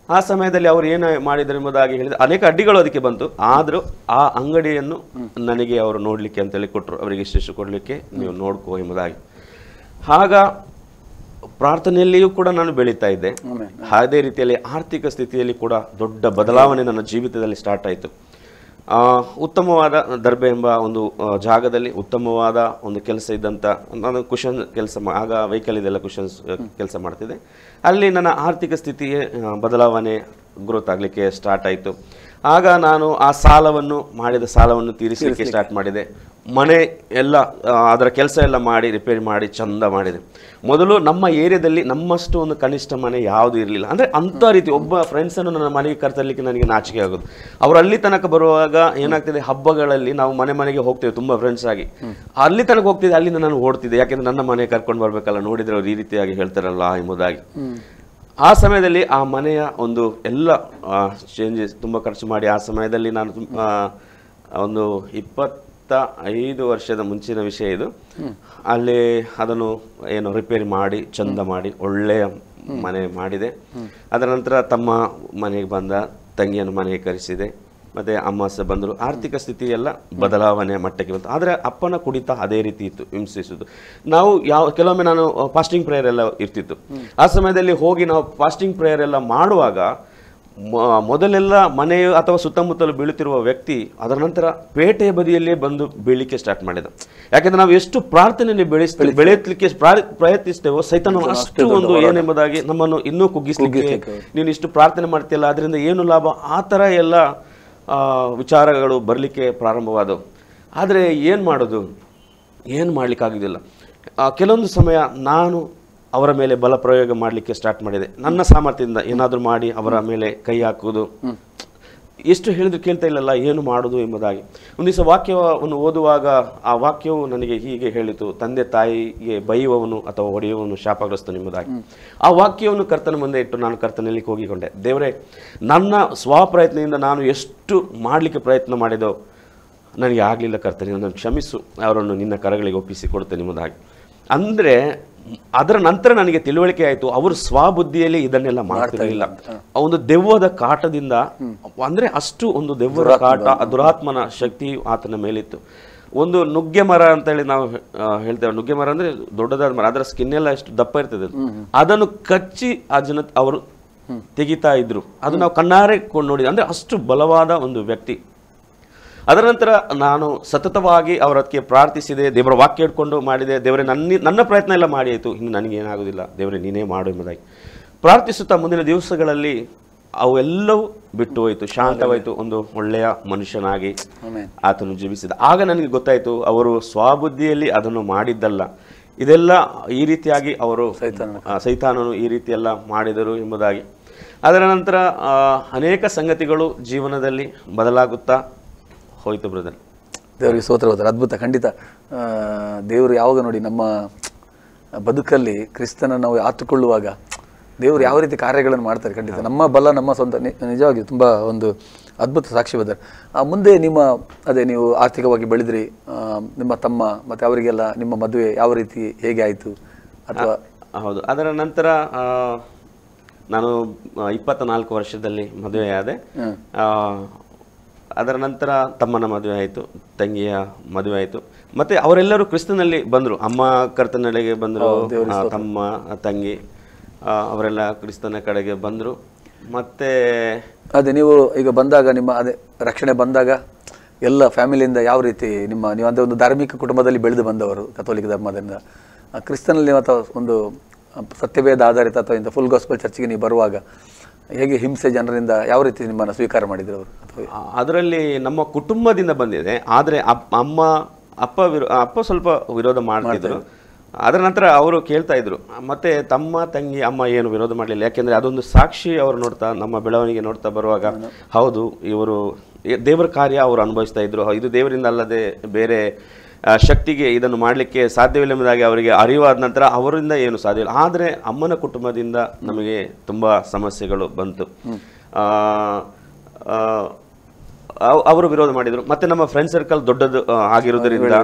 ಆ ಸಮಯದಲ್ಲಿ ಅವರು ಏನು ಮಾಡಿದ್ರು ಎಂಬುದಾಗಿ ಹೇಳಿದರೆ, ಅನೇಕ ಅಡ್ಡಿಗಳು ಅದಕ್ಕೆ ಬಂತು. ಆದರೂ ಆ ಅಂಗಡಿಯನ್ನು ನನಗೆ ಅವರು ನೋಡಲಿಕ್ಕೆ ಅಂತೇಳಿ ಕೊಟ್ಟರು. ಅವರಿಗೆ ಇಷ್ಟು ಕೊಡಲಿಕ್ಕೆ ನೀವು ನೋಡ್ಕೋ ಎಂಬುದಾಗಿ. ಆಗ ಪ್ರಾರ್ಥನೆಯಲ್ಲಿಯೂ ಕೂಡ ನಾನು ಬೆಳೀತಾ ಇದ್ದೆ. ಅದೇ ರೀತಿಯಲ್ಲಿ ಆರ್ಥಿಕ ಸ್ಥಿತಿಯಲ್ಲಿ ಕೂಡ ದೊಡ್ಡ ಬದಲಾವಣೆ ನನ್ನ ಜೀವಿತದಲ್ಲಿ ಸ್ಟಾರ್ಟ್ ಆಯಿತು. ಉತ್ತಮವಾದ ದರ್ಬೆ ಎಂಬ ಒಂದು ಜಾಗದಲ್ಲಿ ಉತ್ತಮವಾದ ಒಂದು ಕೆಲಸ ಇದ್ದಂಥ, ನಾನು ಕುಷನ್ ಕೆಲಸ, ಆಗ ವೆಹಿಕಲ್ ಇದೆಲ್ಲ ಕುಷನ್ಸ್ ಕೆಲಸ ಮಾಡ್ತಿದ್ದೆ. ಅಲ್ಲಿ ನನ್ನ ಆರ್ಥಿಕ ಸ್ಥಿತಿಯೇ ಬದಲಾವಣೆ, ಗ್ರೋತ್ ಆಗಲಿಕ್ಕೆ ಸ್ಟಾರ್ಟ್ ಆಯಿತು. ಆಗ ನಾನು ಆ ಮಾಡಿದ ಸಾಲವನ್ನು ತೀರಿಸಲಿಕ್ಕೆ ಸ್ಟಾರ್ಟ್ ಮಾಡಿದೆ. ಮನೆ ಎಲ್ಲ ಅದರ ಕೆಲಸ ಎಲ್ಲ ಮಾಡಿ ರಿಪೇರಿ ಮಾಡಿ ಚಂದ ಮಾಡಿದೆ. ಮೊದಲು ನಮ್ಮ ಏರಿಯಾದಲ್ಲಿ ನಮ್ಮಷ್ಟು ಒಂದು ಕನಿಷ್ಠ ಮನೆ ಯಾವುದೂ ಇರಲಿಲ್ಲ. ಅಂದರೆ ಅಂಥ ರೀತಿ ಒಬ್ಬ ಫ್ರೆಂಡ್ಸನ್ನು ನನ್ನ ಮನೆಗೆ ಕರ್ತರಲಿಕ್ಕೆ ನನಗೆ ನಾಚಿಕೆ ಆಗೋದು. ಅವರು ಅಲ್ಲಿ ತನಕ ಬರುವಾಗ ಏನಾಗ್ತಿದೆ, ಹಬ್ಬಗಳಲ್ಲಿ ನಾವು ಮನೆಗೆ ಹೋಗ್ತೇವೆ ತುಂಬ ಫ್ರೆಂಡ್ಸ್ ಆಗಿ. ಅಲ್ಲಿ ತನಕ ಹೋಗ್ತಿದ್ದೆ, ಅಲ್ಲಿಂದ ನಾನು ಓಡ್ತಿದ್ದೆ. ಯಾಕೆಂದರೆ ನನ್ನ ಮನೆ ಕರ್ಕೊಂಡು ಬರಬೇಕಲ್ಲ, ನೋಡಿದರೆ ಅವ್ರು ಈ ರೀತಿಯಾಗಿ ಹೇಳ್ತಾರಲ್ಲ ಎಂಬುದಾಗಿ. ಆ ಸಮಯದಲ್ಲಿ ಆ ಮನೆಯ ಒಂದು ಎಲ್ಲ ಚೇಂಜಸ್ ತುಂಬ ಖರ್ಚು ಮಾಡಿ, ಆ ಸಮಯದಲ್ಲಿ ನಾನು ಒಂದು 25 ವರ್ಷದ ಮುಂಚಿನ ವಿಷಯ ಇದು. ಅಲ್ಲಿ ಅದನ್ನು ಏನು ರಿಪೇರಿ ಮಾಡಿ ಚಂದ ಮಾಡಿ ಒಳ್ಳೆಯ ಮನೆ ಮಾಡಿದೆ. ಅದರ ನಂತರ ತಮ್ಮ ಮನೆಗೆ ಬಂದ, ತಂಗಿಯನ್ನು ಮನೆಗೆ ಕರೆಸಿದೆ, ಮತ್ತು ಅಮ್ಮ ಸಹ ಬಂದರು. ಆರ್ಥಿಕ ಸ್ಥಿತಿ ಎಲ್ಲ ಬದಲಾವಣೆ ಮಟ್ಟಕ್ಕೆ ಬಂತು. ಆದರೆ ಅಪ್ಪನ ಕುಡಿತ ಅದೇ ರೀತಿ ಇತ್ತು, ಹಿಂಸಿಸುವುದು. ನಾವು ಕೆಲವೊಮ್ಮೆ ನಾನು ಫಾಸ್ಟಿಂಗ್ ಪ್ರೇಯರ್ ಎಲ್ಲ ಇರ್ತಿತ್ತು. ಆ ಸಮಯದಲ್ಲಿ ಹೋಗಿ ನಾವು ಫಾಸ್ಟಿಂಗ್ ಪ್ರೇಯರ್ ಎಲ್ಲ ಮಾಡುವಾಗ ಮೊದಲೆಲ್ಲ ಮನೆಯು ಅಥವಾ ಸುತ್ತಮುತ್ತಲು ಬೀಳುತ್ತಿರುವ ವ್ಯಕ್ತಿ ಅದರ ನಂತರ ಪೇಟೆಯ ಬದಿಯಲ್ಲೇ ಬಂದು ಬೀಳಲಿಕ್ಕೆ ಸ್ಟಾರ್ಟ್ ಮಾಡಿದ. ಯಾಕೆಂದರೆ ನಾವು ಎಷ್ಟು ಪ್ರಾರ್ಥನೆಯನ್ನು ಬೆಳೆಯಲಿಕ್ಕೆ ಪ್ರಯತ್ನಿಸ್ತೇವೋ, ಸೈತಾನ ಅಷ್ಟು ಒಂದು ಏನೆಂಬುದಾಗಿ ನಮ್ಮನ್ನು ಇನ್ನೂ ಕುಗ್ಗಿಸ್ಲಿಕ್ಕೆ, ನೀನು ಇಷ್ಟು ಪ್ರಾರ್ಥನೆ ಮಾಡ್ತಿಲ್ಲ, ಅದರಿಂದ ಏನು ಲಾಭ, ಆ ಥರ ಎಲ್ಲ ವಿಚಾರಗಳು ಬರಲಿಕ್ಕೆ ಪ್ರಾರಂಭವಾದವು. ಆದರೆ ಏನು ಮಾಡೋದು, ಏನು ಮಾಡಲಿಕ್ಕಾಗೋದಿಲ್ಲ. ಕೆಲವೊಂದು ಸಮಯ ನಾನು ಅವರ ಮೇಲೆ ಬಲ ಪ್ರಯೋಗ ಮಾಡಲಿಕ್ಕೆ ಸ್ಟಾರ್ಟ್ ಮಾಡಿದೆ. ನನ್ನ ಸಾಮರ್ಥ್ಯದಿಂದ ಏನಾದರೂ ಮಾಡಿ ಅವರ ಮೇಲೆ ಕೈ ಹಾಕುವುದು. ಎಷ್ಟು ಹೇಳಿದ್ರು ಕೇಳ್ತಾ ಇಲ್ಲಲ್ಲ, ಏನು ಮಾಡೋದು ಎಂಬುದಾಗಿ. ಒಂದು ದಿವಸ ವಾಕ್ಯವನ್ನು ಓದುವಾಗ ಆ ವಾಕ್ಯವು ನನಗೆ ಹೀಗೆ ಹೇಳಿತು, ತಂದೆ ತಾಯಿಗೆ ಬೈಯುವವನು ಅಥವಾ ಹೊಡೆಯುವವನು ಶಾಪಗ್ರಸ್ತನು ಎಂಬುದಾಗಿ. ಆ ವಾಕ್ಯವನ್ನು ಕರ್ತನ ಮುಂದೆ ಇಟ್ಟು ನಾನು ಕರ್ತನಲ್ಲಿ ಹೋಗಿಕೊಂಡೆ. ದೇವರೇ, ನನ್ನ ಸ್ವಪ್ರಯತ್ನದಿಂದ ನಾನು ಎಷ್ಟು ಮಾಡಲಿಕ್ಕೆ ಪ್ರಯತ್ನ ಮಾಡಿದೋ ನನಗೆ ಆಗಲಿಲ್ಲ ಕರ್ತನೆ, ನನ್ನನ್ನು ಕ್ಷಮಿಸು, ಅವರನ್ನು ನಿನ್ನ ಕರಗಳಿಗೆ ಒಪ್ಪಿಸಿ ಕೊಡ್ತೇನೆ ಎಂಬುದಾಗಿ. ಅಂದರೆ ಅದರ ನಂತರ ನನಗೆ ತಿಳುವಳಿಕೆ ಆಯಿತು, ಅವರು ಸ್ವಬುದ್ಧಿಯಲ್ಲಿ ಇದನ್ನೆಲ್ಲ ಮಾಡ್ತಿರಲಿಲ್ಲ. ಒಂದು ದೆವ್ವದ ಕಾಟದಿಂದ, ಅಂದರೆ ಅಷ್ಟು ಒಂದು ದೆವ್ವದ ಕಾಟ, ದುರಾತ್ಮನ ಶಕ್ತಿಯು ಆತನ ಮೇಲಿತ್ತು. ಒಂದು ನುಗ್ಗೆ ಮರ ಅಂತ ಹೇಳಿ ನಾವು ಹೇಳ್ತೇವೆ. ನುಗ್ಗೆ ಮರ ಅಂದ್ರೆ ದೊಡ್ಡದಾದ ಮರ, ಅದರ ಸ್ಕಿನ್ ಎಲ್ಲ ಎಷ್ಟು ದಪ್ಪ ಇರ್ತದೆ, ಅದನ್ನು ಕಚ್ಚಿ ಆ ಜನ ಅವರು ತೆಗಿತಾ ಇದ್ರು. ಅದು ನಾವು ಕಣ್ಣಾರೆ ಕೊಂಡು ನೋಡಿದ್ವಿ. ಅಂದ್ರೆ ಅಷ್ಟು ಬಲವಾದ ಒಂದು ವ್ಯಕ್ತಿ. ಅದರ ನಂತರ ನಾನು ಸತತವಾಗಿ ಅವರಕ್ಕೆ ಪ್ರಾರ್ಥಿಸಿದೆ, ದೇವರ ವಾಕ್ಯ ಇಟ್ಕೊಂಡು ಮಾಡಿದೆ. ದೇವರೇ ನನ್ನ ಪ್ರಯತ್ನ ಎಲ್ಲ ಮಾಡಿ ಆಯಿತು, ಹಿಂಗೆ ನನಗೇನಾಗೋದಿಲ್ಲ, ದೇವರೇ ನೀನೇ ಮಾಡು ಎಂಬುದಾಗಿ ಪ್ರಾರ್ಥಿಸುತ್ತಾ ಮುಂದಿನ ದಿವಸಗಳಲ್ಲಿ ಅವೆಲ್ಲವೂ ಬಿಟ್ಟು ಹೋಯಿತು, ಶಾಂತವಾಯಿತು. ಒಂದು ಒಳ್ಳೆಯ ಮನುಷ್ಯನಾಗಿ ಆತನು ಜೀವಿಸಿದ. ಆಗ ನನಗೆ ಗೊತ್ತಾಯಿತು, ಅವರು ಸ್ವಬುದ್ಧಿಯಲ್ಲಿ ಅದನ್ನು ಮಾಡಿದ್ದಲ್ಲ, ಇದೆಲ್ಲ ಈ ರೀತಿಯಾಗಿ ಅವರು ಸೈತಾನನು ಈ ರೀತಿ ಎಲ್ಲ ಮಾಡಿದರು ಎಂಬುದಾಗಿ. ಅದರ ನಂತರ ಅನೇಕ ಸಂಗತಿಗಳು ಜೀವನದಲ್ಲಿ ಬದಲಾಗುತ್ತಾ ಹೋಯಿತು ಬ್ರದರ್. ದೇವರಿಗೆ ಸ್ತೋತ್ರ ಬ್ರದರ್. ಅದ್ಭುತ, ಖಂಡಿತ. ದೇವರು ಯಾವಾಗ ನೋಡಿ ನಮ್ಮ ಬದುಕಲ್ಲಿ ಕ್ರಿಸ್ತನ ನಾವು ಆತುಕೊಳ್ಳುವಾಗ ದೇವರು ಯಾವ ರೀತಿ ಕಾರ್ಯಗಳನ್ನು ಮಾಡ್ತಾರೆ, ಖಂಡಿತ ನಮ್ಮ ಬಲ ನಮ್ಮ ಸ್ವಂತ ನಿಜವಾಗಿ ತುಂಬ ಒಂದು ಅದ್ಭುತ ಸಾಕ್ಷಿ ಬ್ರದರ್. ಮುಂದೆ ನಿಮ್ಮ ನೀವು ಆರ್ಥಿಕವಾಗಿ ಬೆಳೆದ್ರಿ, ನಿಮ್ಮ ತಮ್ಮ ಮತ್ತು ಅವರಿಗೆಲ್ಲ ನಿಮ್ಮ ಮದುವೆ ಯಾವ ರೀತಿ ಹೇಗೆ ಆಯಿತು ಅಥವಾ? ಹೌದು, ಅದರ ನಂತರ ನಾನು 24 ವರ್ಷದಲ್ಲಿ ಮದುವೆಯಾದೆ. ಅದರ ನಂತರ ತಮ್ಮನ ಮದುವೆ ಆಯಿತು, ತಂಗಿಯ ಮದುವೆ ಆಯಿತು. ಮತ್ತೆ ಅವರೆಲ್ಲರೂ ಕ್ರಿಸ್ತನಲ್ಲಿ ಬಂದರು. ಅಮ್ಮ ಕರ್ತನೆಡೆಗೆ ಬಂದರು, ತಮ್ಮ ತಂಗಿ ಅವರೆಲ್ಲ ಕ್ರಿಸ್ತನ ಕಡೆಗೆ ಬಂದರು. ಮತ್ತೆ ಅದೇ ನೀವು ಈಗ ಬಂದಾಗ ನಿಮ್ಮ ರಕ್ಷಣೆ ಬಂದಾಗ ಎಲ್ಲ ಫ್ಯಾಮಿಲಿಯಿಂದ ಯಾವ ರೀತಿ ನೀವು ಅಂದರೆ ಒಂದು ಧಾರ್ಮಿಕ ಕುಟುಂಬದಲ್ಲಿ ಬೆಳೆದು ಬಂದವರು, ಕಥೋಲಿಕ ಧರ್ಮದಿಂದ ಕ್ರಿಸ್ತನಲ್ಲಿ ಅಥವಾ ಒಂದು ಸತ್ಯವೇದ ಆಧಾರಿತ ಅಥವಾ ಇಂಥ ಫುಲ್ ಗಾಸ್ಪಲ್ ಚರ್ಚಿಗೆ ನೀವು ಬರುವಾಗ ಹೇಗೆ ಹಿಂಸೆ ಜನರಿಂದ ಯಾವ ರೀತಿ ನಿಮ್ಮನ್ನು ಸ್ವೀಕಾರ ಮಾಡಿದ್ರು ಅವರು? ಅದರಲ್ಲಿ ನಮ್ಮ ಕುಟುಂಬದಿಂದ ಬಂದಿದೆ, ಆದರೆ ಅಪ್ಪ ಸ್ವಲ್ಪ ವಿರೋಧ ಮಾಡ್ತಿದ್ರು. ಅದರ ನಂತರ ಅವರು ಕೇಳ್ತಾ ಇದ್ರು, ಮತ್ತೆ ತಮ್ಮ ತಂಗಿ ಅಮ್ಮ ಏನು ವಿರೋಧ ಮಾಡಲಿಲ್ಲ. ಯಾಕೆಂದರೆ ಅದೊಂದು ಸಾಕ್ಷಿ ಅವರು ನೋಡ್ತಾ, ನಮ್ಮ ಬೆಳವಣಿಗೆ ನೋಡ್ತಾ ಬರುವಾಗ, ಹೌದು ಇವರು ದೇವರ ಕಾರ್ಯ ಅವರು ಅನುಭವಿಸ್ತಾ ಇದ್ರು, ಇದು ದೇವರಿಂದ ಅಲ್ಲದೆ ಬೇರೆ ಶಕ್ತಿಗೆ ಇದನ್ನು ಮಾಡಲಿಕ್ಕೆ ಸಾಧ್ಯವಿಲ್ಲ ಎಂಬುದಾಗಿ ಅವರಿಗೆ ಅರಿವಾದ ನಂತರ ಅವರಿಂದ ಏನು ಸಾಧ್ಯವಿಲ್ಲ. ಆದರೆ ಅಮ್ಮನ ಕುಟುಂಬದಿಂದ ನಮಗೆ ತುಂಬ ಸಮಸ್ಯೆಗಳು ಬಂತು. ಅವರು ವಿರೋಧ ಮಾಡಿದರು. ಮತ್ತೆ ನಮ್ಮ ಫ್ರೆಂಡ್ ಸರ್ಕಲ್ ದೊಡ್ಡದು ಆಗಿರೋದ್ರಿಂದ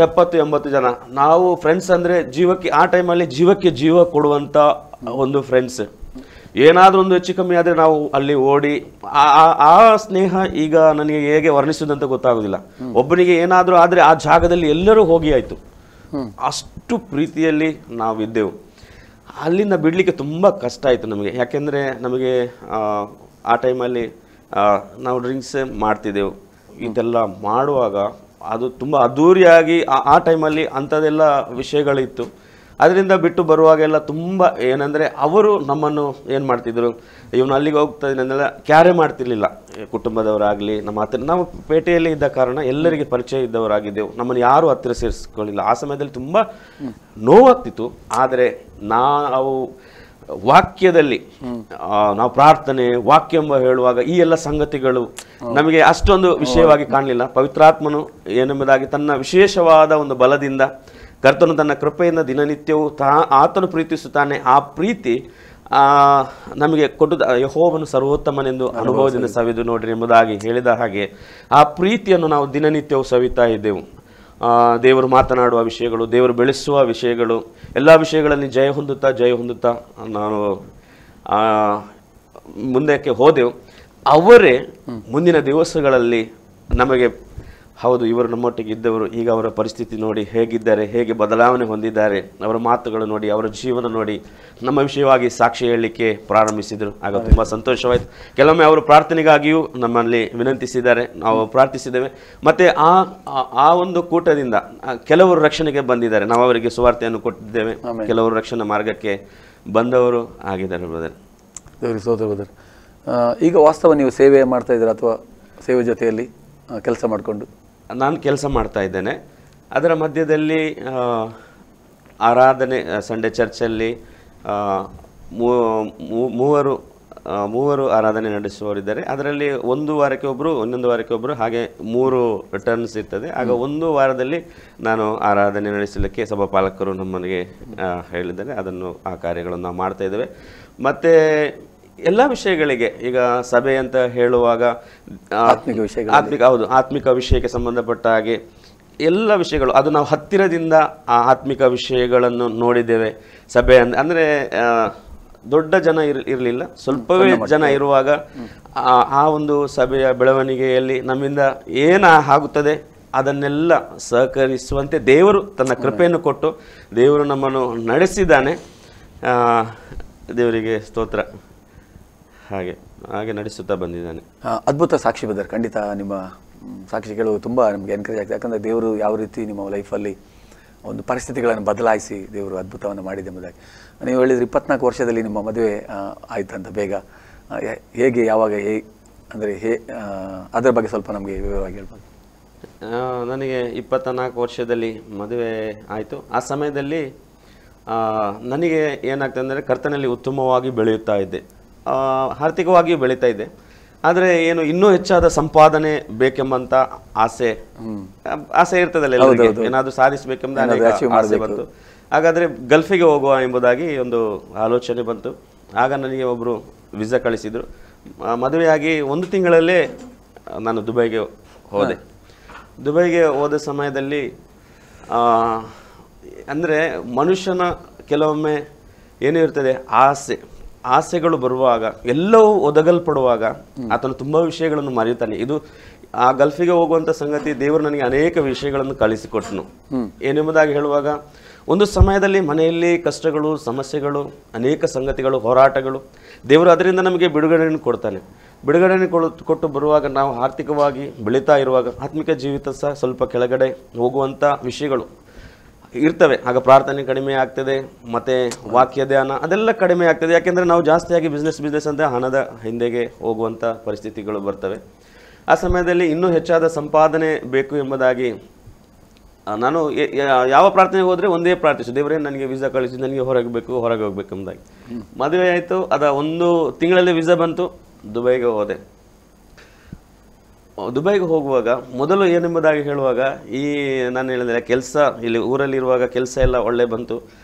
70-80 ಜನ ನಾವು ಫ್ರೆಂಡ್ಸ್. ಅಂದರೆ ಜೀವಕ್ಕೆ ಆ ಟೈಮಲ್ಲಿ ಜೀವ ಕೊಡುವಂಥ ಒಂದು ಫ್ರೆಂಡ್ಸ್. ಏನಾದರೂ ಒಂದು ಹೆಚ್ಚು ಕಮ್ಮಿ ಆದರೆ ನಾವು ಅಲ್ಲಿ ಓಡಿ ಆ ಸ್ನೇಹ ಈಗ ನನಗೆ ಹೇಗೆ ವರ್ಣಿಸುವುದಂತ ಗೊತ್ತಾಗೋದಿಲ್ಲ. ಒಬ್ಬನಿಗೆ ಏನಾದರೂ ಆದರೆ ಆ ಜಾಗದಲ್ಲಿ ಎಲ್ಲರೂ ಹೋಗಿ ಆಯಿತು, ಅಷ್ಟು ಪ್ರೀತಿಯಲ್ಲಿ ನಾವಿದ್ದೆವು. ಅಲ್ಲಿಂದ ಬಿಡಲಿಕ್ಕೆ ತುಂಬ ಕಷ್ಟ ಆಯಿತು ನಮಗೆ. ಯಾಕೆಂದರೆ ನಮಗೆ ಆ ಟೈಮಲ್ಲಿ ನಾವು ಡ್ರಿಂಕ್ಸ್ ಮಾಡ್ತಿದ್ದೆವು. ಇದೆಲ್ಲ ಮಾಡುವಾಗ ಅದು ತುಂಬ ಅದ್ಧೂರಿಯಾಗಿ ಆ ಟೈಮಲ್ಲಿ ಅಂಥದ್ದೆಲ್ಲ ವಿಷಯಗಳಿತ್ತು. ಅದರಿಂದ ಬಿಟ್ಟು ಬರುವಾಗೆಲ್ಲ ತುಂಬ ಏನಂದರೆ ಅವರು ನಮ್ಮನ್ನು ಏನು ಮಾಡ್ತಿದ್ರು, ಇವನು ಅಲ್ಲಿಗೆ ಹೋಗ್ತಾ ಇದನ್ನೆಲ್ಲ ಕ್ಯಾರೆ ಮಾಡ್ತಿರ್ಲಿಲ್ಲ. ಕುಟುಂಬದವರಾಗಲಿ ನಮ್ಮ ಹತ್ತಿರ, ನಾವು ಪೇಟೆಯಲ್ಲಿ ಇದ್ದ ಕಾರಣ ಎಲ್ಲರಿಗೆ ಪರಿಚಯ ಇದ್ದವರಾಗಿದ್ದೆವು, ನಮ್ಮನ್ನು ಯಾರೂ ಹತ್ತಿರ ಸೇರಿಸ್ಕೊಳ್ಳಿಲ್ಲ. ಆ ಸಮಯದಲ್ಲಿ ತುಂಬ ನೋವಾಗ್ತಿತ್ತು. ಆದರೆ ನಾವು ವಾಕ್ಯದಲ್ಲಿ ನಾವು ಪ್ರಾರ್ಥನೆ ವಾಕ್ಯ ಎಂಬ ಹೇಳುವಾಗ ಈ ಎಲ್ಲ ಸಂಗತಿಗಳು ನಮಗೆ ಅಷ್ಟೊಂದು ವಿಷಯವಾಗಿ ಕಾಣಲಿಲ್ಲ. ಪವಿತ್ರಾತ್ಮನು ಏನೆಂಬುದಾಗಿ ತನ್ನ ವಿಶೇಷವಾದ ಒಂದು ಬಲದಿಂದ ಕರ್ತನು ತನ್ನ ಕೃಪೆಯಿಂದ ದಿನನಿತ್ಯವೂ ಆತನು ಪ್ರೀತಿಸುತ್ತಾನೆ. ಆ ಪ್ರೀತಿ ನಮಗೆ ಕೊಟ್ಟು ಯೆಹೋವನು ಸರ್ವೋತ್ತಮನೆಂದು ಅನುಭವದಿಂದ ಸವಿದು ನೋಡ್ರಿ ಎಂಬುದಾಗಿ ಹೇಳಿದ ಹಾಗೆ ಆ ಪ್ರೀತಿಯನ್ನು ನಾವು ದಿನನಿತ್ಯವೂ ಸವಿತಾ ಇದ್ದೆವು. ದೇವರು ಮಾತನಾಡುವ ವಿಷಯಗಳು, ದೇವರು ಬೆಳೆಸುವ ವಿಷಯಗಳು, ಎಲ್ಲ ವಿಷಯಗಳಲ್ಲಿ ಜಯ ಹೊಂದುತ್ತಾ ನಾನು ಮುಂದಕ್ಕೆ ಹೋದೆವು. ಅವರೇ ಮುಂದಿನ ದಿವಸಗಳಲ್ಲಿ ನಮಗೆ, ಹೌದು ಇವರು ನಮ್ಮೊಟ್ಟಿಗೆ ಇದ್ದವರು, ಈಗ ಅವರ ಪರಿಸ್ಥಿತಿ ನೋಡಿ ಹೇಗಿದ್ದಾರೆ, ಹೇಗೆ ಬದಲಾವಣೆ ಹೊಂದಿದ್ದಾರೆ, ಅವರ ಮಾತುಗಳು ನೋಡಿ, ಅವರ ಜೀವನ ನೋಡಿ ನಮ್ಮ ವಿಷಯವಾಗಿ ಸಾಕ್ಷಿ ಹೇಳಲಿಕ್ಕೆ ಪ್ರಾರಂಭಿಸಿದರು. ಆಗ ತುಂಬ ಸಂತೋಷವಾಯಿತು. ಕೆಲವೊಮ್ಮೆ ಅವರು ಪ್ರಾರ್ಥನೆಗಾಗಿಯೂ ನಮ್ಮಲ್ಲಿ ವಿನಂತಿಸಿದ್ದಾರೆ, ನಾವು ಪ್ರಾರ್ಥಿಸಿದ್ದೇವೆ. ಮತ್ತು ಆ ಒಂದು ಕೂಟದಿಂದ ಕೆಲವರು ರಕ್ಷಣೆಗೆ ಬಂದಿದ್ದಾರೆ, ನಾವು ಅವರಿಗೆ ಸುವಾರ್ತೆಯನ್ನು ಕೊಟ್ಟಿದ್ದೇವೆ. ಕೆಲವರು ರಕ್ಷಣಾ ಮಾರ್ಗಕ್ಕೆ ಬಂದವರು ಆಗಿದ್ದಾರೆ ಬ್ರದರ್. ದೇವರಿಗೆ ಸ್ತೋತ್ರ ಬ್ರದರ್. ಈಗ ವಾಸ್ತವ ನೀವು ಸೇವೆ ಮಾಡ್ತಾ ಇದ್ದೀರಾ ಅಥವಾ ಸೇವೆ ಜೊತೆಯಲ್ಲಿ ಕೆಲಸ ಮಾಡಿಕೊಂಡು? ನಾನು ಕೆಲಸ ಮಾಡ್ತಾ ಇದ್ದೇನೆ. ಅದರ ಮಧ್ಯದಲ್ಲಿ ಆರಾಧನೆ, ಸಂಡೇ ಚರ್ಚಲ್ಲಿ ಮೂವರು ಆರಾಧನೆ ನಡೆಸುವವರಿದ್ದಾರೆ. ಅದರಲ್ಲಿ ಒಂದು ವಾರಕ್ಕೆ ಒಬ್ಬರು, ಇನ್ನೊಂದು ವಾರಕ್ಕೆ ಒಬ್ಬರು, ಹಾಗೆ 3 ಟರ್ನ್ಸ್ ಇರ್ತದೆ. ಆಗ ಒಂದು ವಾರದಲ್ಲಿ ನಾನು ಆರಾಧನೆ ನಡೆಸಲಿಕ್ಕೆ ಸಭಾಪಾಲಕರು ನಮ್ಮನಿಗೆ ಹೇಳಿದ್ದಾರೆ. ಆ ಕಾರ್ಯಗಳನ್ನು ನಾವು ಮಾಡ್ತಾ ಇದ್ದೇವೆ. ಮತ್ತು ಎಲ್ಲ ವಿಷಯಗಳಿಗೆ, ಈಗ ಸಭೆ ಅಂತ ಹೇಳುವಾಗ ಆತ್ಮಿಕ ವಿಷಯಕ್ಕೆ ಸಂಬಂಧಪಟ್ಟ ಹಾಗೆ ಎಲ್ಲ ವಿಷಯಗಳು, ಅದು ನಾವು ಹತ್ತಿರದಿಂದ ಆ ಆತ್ಮಿಕ ವಿಷಯಗಳನ್ನು ನೋಡಿದ್ದೇವೆ. ಸಭೆ ಅಂದರೆ ದೊಡ್ಡ ಜನ ಇರಲಿಲ್ಲ, ಸ್ವಲ್ಪವೇ ಜನ ಇರುವಾಗ ಆ ಒಂದು ಸಭೆಯ ಬೆಳವಣಿಗೆಯಲ್ಲಿ ನಮ್ಮಿಂದ ಏನು ಆಗುತ್ತದೆ ಅದನ್ನೆಲ್ಲ ಸಹಕರಿಸುವಂತೆ ದೇವರು ತನ್ನ ಕೃಪೆಯನ್ನು ಕೊಟ್ಟು ದೇವರು ನಮ್ಮನ್ನು ನಡೆಸಿದ್ದಾನೆ. ದೇವರಿಗೆ ಸ್ತೋತ್ರ. ಹಾಗೆ ಹಾಗೆ ನಡೆಸುತ್ತಾ ಬಂದಿದ್ದಾನೆ. ಅದ್ಭುತ ಸಾಕ್ಷಿ ಬ್ರದರ್. ಖಂಡಿತ ನಿಮ್ಮ ಸಾಕ್ಷಿ ಕೇಳುವುದು ತುಂಬ ನಮಗೆ ಎನ್ಕರೇಜ್ ಆಗ್ತದೆ. ಯಾಕಂದರೆ ದೇವರು ಯಾವ ರೀತಿ ನಿಮ್ಮ ಲೈಫಲ್ಲಿ ಒಂದು ಪರಿಸ್ಥಿತಿಗಳನ್ನು ಬದಲಾಯಿಸಿ ದೇವರು ಅದ್ಭುತವನ್ನು ಮಾಡಿದೆ ಎಂಬುದಾಗಿ. ನೀವು ಹೇಳಿದ್ರೆ 24 ವರ್ಷದಲ್ಲಿ ನಿಮ್ಮ ಮದುವೆ ಆಯ್ತಂತ ಬೇಗ. ಹೇಗೆ, ಯಾವಾಗ, ಅಂದರೆ ಅದರ ಬಗ್ಗೆ ಸ್ವಲ್ಪ ನಮಗೆ ವಿವರವಾಗಿ ಹೇಳ್ಬೋದು. ನನಗೆ 24 ವರ್ಷದಲ್ಲಿ ಮದುವೆ ಆಯಿತು. ಆ ಸಮಯದಲ್ಲಿ ನನಗೆ ಏನಾಗ್ತದೆ ಅಂದರೆ ಕರ್ತನಲ್ಲಿ ಉತ್ತಮವಾಗಿ ಬೆಳೆಯುತ್ತಾ ಇದ್ದೆ, ಆರ್ಥಿಕವಾಗಿಯೂ ಬೆಳೀತಾ ಇದ್ದೆ. ಆದರೆ ಏನು ಇನ್ನೂ ಹೆಚ್ಚಾದ ಸಂಪಾದನೆ ಬೇಕೆಂಬಂತ ಆಸೆ ಇರ್ತದಲ್ಲ ಎಲ್ಲರಿಗೆ, ಏನಾದರೂ ಸಾಧಿಸಬೇಕೆಂಬ ಆಸೆ ಬಂತು. ಹಾಗಾದರೆ ಗಲ್ಫಿಗೆ ಹೋಗುವ ಎಂಬುದಾಗಿ ಒಂದು ಆಲೋಚನೆ ಬಂತು. ಆಗ ನನಗೆ ಒಬ್ಬರು ವೀಸಾ ಕಳಿಸಿದರು. ಮದುವೆಯಾಗಿ 1 ತಿಂಗಳಲ್ಲೇ ನಾನು ದುಬೈಗೆ ಹೋದೆ. ದುಬೈಗೆ ಹೋದ ಸಮಯದಲ್ಲಿ ಅಂದರೆ ಮನುಷ್ಯನ ಕೆಲವೊಮ್ಮೆ ಏನೂ ಇರ್ತದೆ, ಆಸೆಗಳು ಬರುವಾಗ, ಎಲ್ಲವೂ ಒದಗಲ್ಪಡುವಾಗ ಆತನು ತುಂಬ ವಿಷಯಗಳನ್ನು ಮರೆಯುತ್ತಾನೆ. ಇದು ಆ ಗಲ್ಫಿಗೆ ಹೋಗುವಂಥ ಸಂಗತಿ ದೇವರು ನನಗೆ ಅನೇಕ ವಿಷಯಗಳನ್ನು ಕಳಿಸಿಕೊಟ್ಟನು. ಏನೆಂಬುದಾಗಿ ಹೇಳುವಾಗ, ಒಂದು ಸಮಯದಲ್ಲಿ ಮನೆಯಲ್ಲಿ ಕಷ್ಟಗಳು, ಸಮಸ್ಯೆಗಳು, ಅನೇಕ ಸಂಗತಿಗಳು, ಹೋರಾಟಗಳು, ದೇವರು ಅದರಿಂದ ನಮಗೆ ಬಿಡುಗಡೆಯನ್ನು ಕೊಡ್ತಾನೆ. ಬಿಡುಗಡೆಯನ್ನು ಕೊಟ್ಟು ಬರುವಾಗ ನಾವು ಆರ್ಥಿಕವಾಗಿ ಬೆಳೀತಾ ಇರುವಾಗ ಆತ್ಮಿಕ ಜೀವಿತ ಸಹ ಸ್ವಲ್ಪ ಕೆಳಗಡೆ ಹೋಗುವಂಥ ವಿಷಯಗಳು ಇರ್ತವೆ. ಆಗ ಪ್ರಾರ್ಥನೆ ಕಡಿಮೆ ಆಗ್ತದೆ, ಮತ್ತು ವಾಕ್ಯ ಧ್ಯಾನ ಅದೆಲ್ಲ ಕಡಿಮೆ ಆಗ್ತದೆ. ಯಾಕೆಂದರೆ ನಾವು ಜಾಸ್ತಿಯಾಗಿ ಬಿಸ್ನೆಸ್ ಅಂತ ಹಣದ ಹಿಂದೆಗೆ ಹೋಗುವಂಥ ಪರಿಸ್ಥಿತಿಗಳು ಬರ್ತವೆ. ಆ ಸಮಯದಲ್ಲಿ ಇನ್ನೂ ಹೆಚ್ಚಾದ ಸಂಪಾದನೆ ಬೇಕು ಎಂಬುದಾಗಿ ನಾನು ಯಾವ ಪ್ರಾರ್ಥನೆಗೆ ಹೋದರೆ ಒಂದೇ ಪ್ರಾರ್ಥಿಸು, ದೇವರೇ ನನಗೆ ವೀಸಾ ಕಳಿಸಿ, ನನಗೆ ಹೊರಗೆ ಹೋಗಬೇಕು ಎಂಬುದಾಗಿ. ಮದುವೆ ಆಯಿತು. ಅದ 1 ತಿಂಗಳಲ್ಲಿ ವೀಸಾ ಬಂತು. ದುಬೈಗೆ ಹೋದೆ. ದುಬೈಗೆ ಹೋಗುವಾಗ ಮೊದಲು ಏನೆಂಬುದಾಗಿ ಹೇಳುವಾಗ, ನಾನು ಹೇಳಿದ್ರೆ ಕೆಲಸ ಇಲ್ಲಿ ಊರಲ್ಲಿರುವಾಗ ಕೆಲಸ ಎಲ್ಲ ಒಳ್ಳೆ ಬಂತು.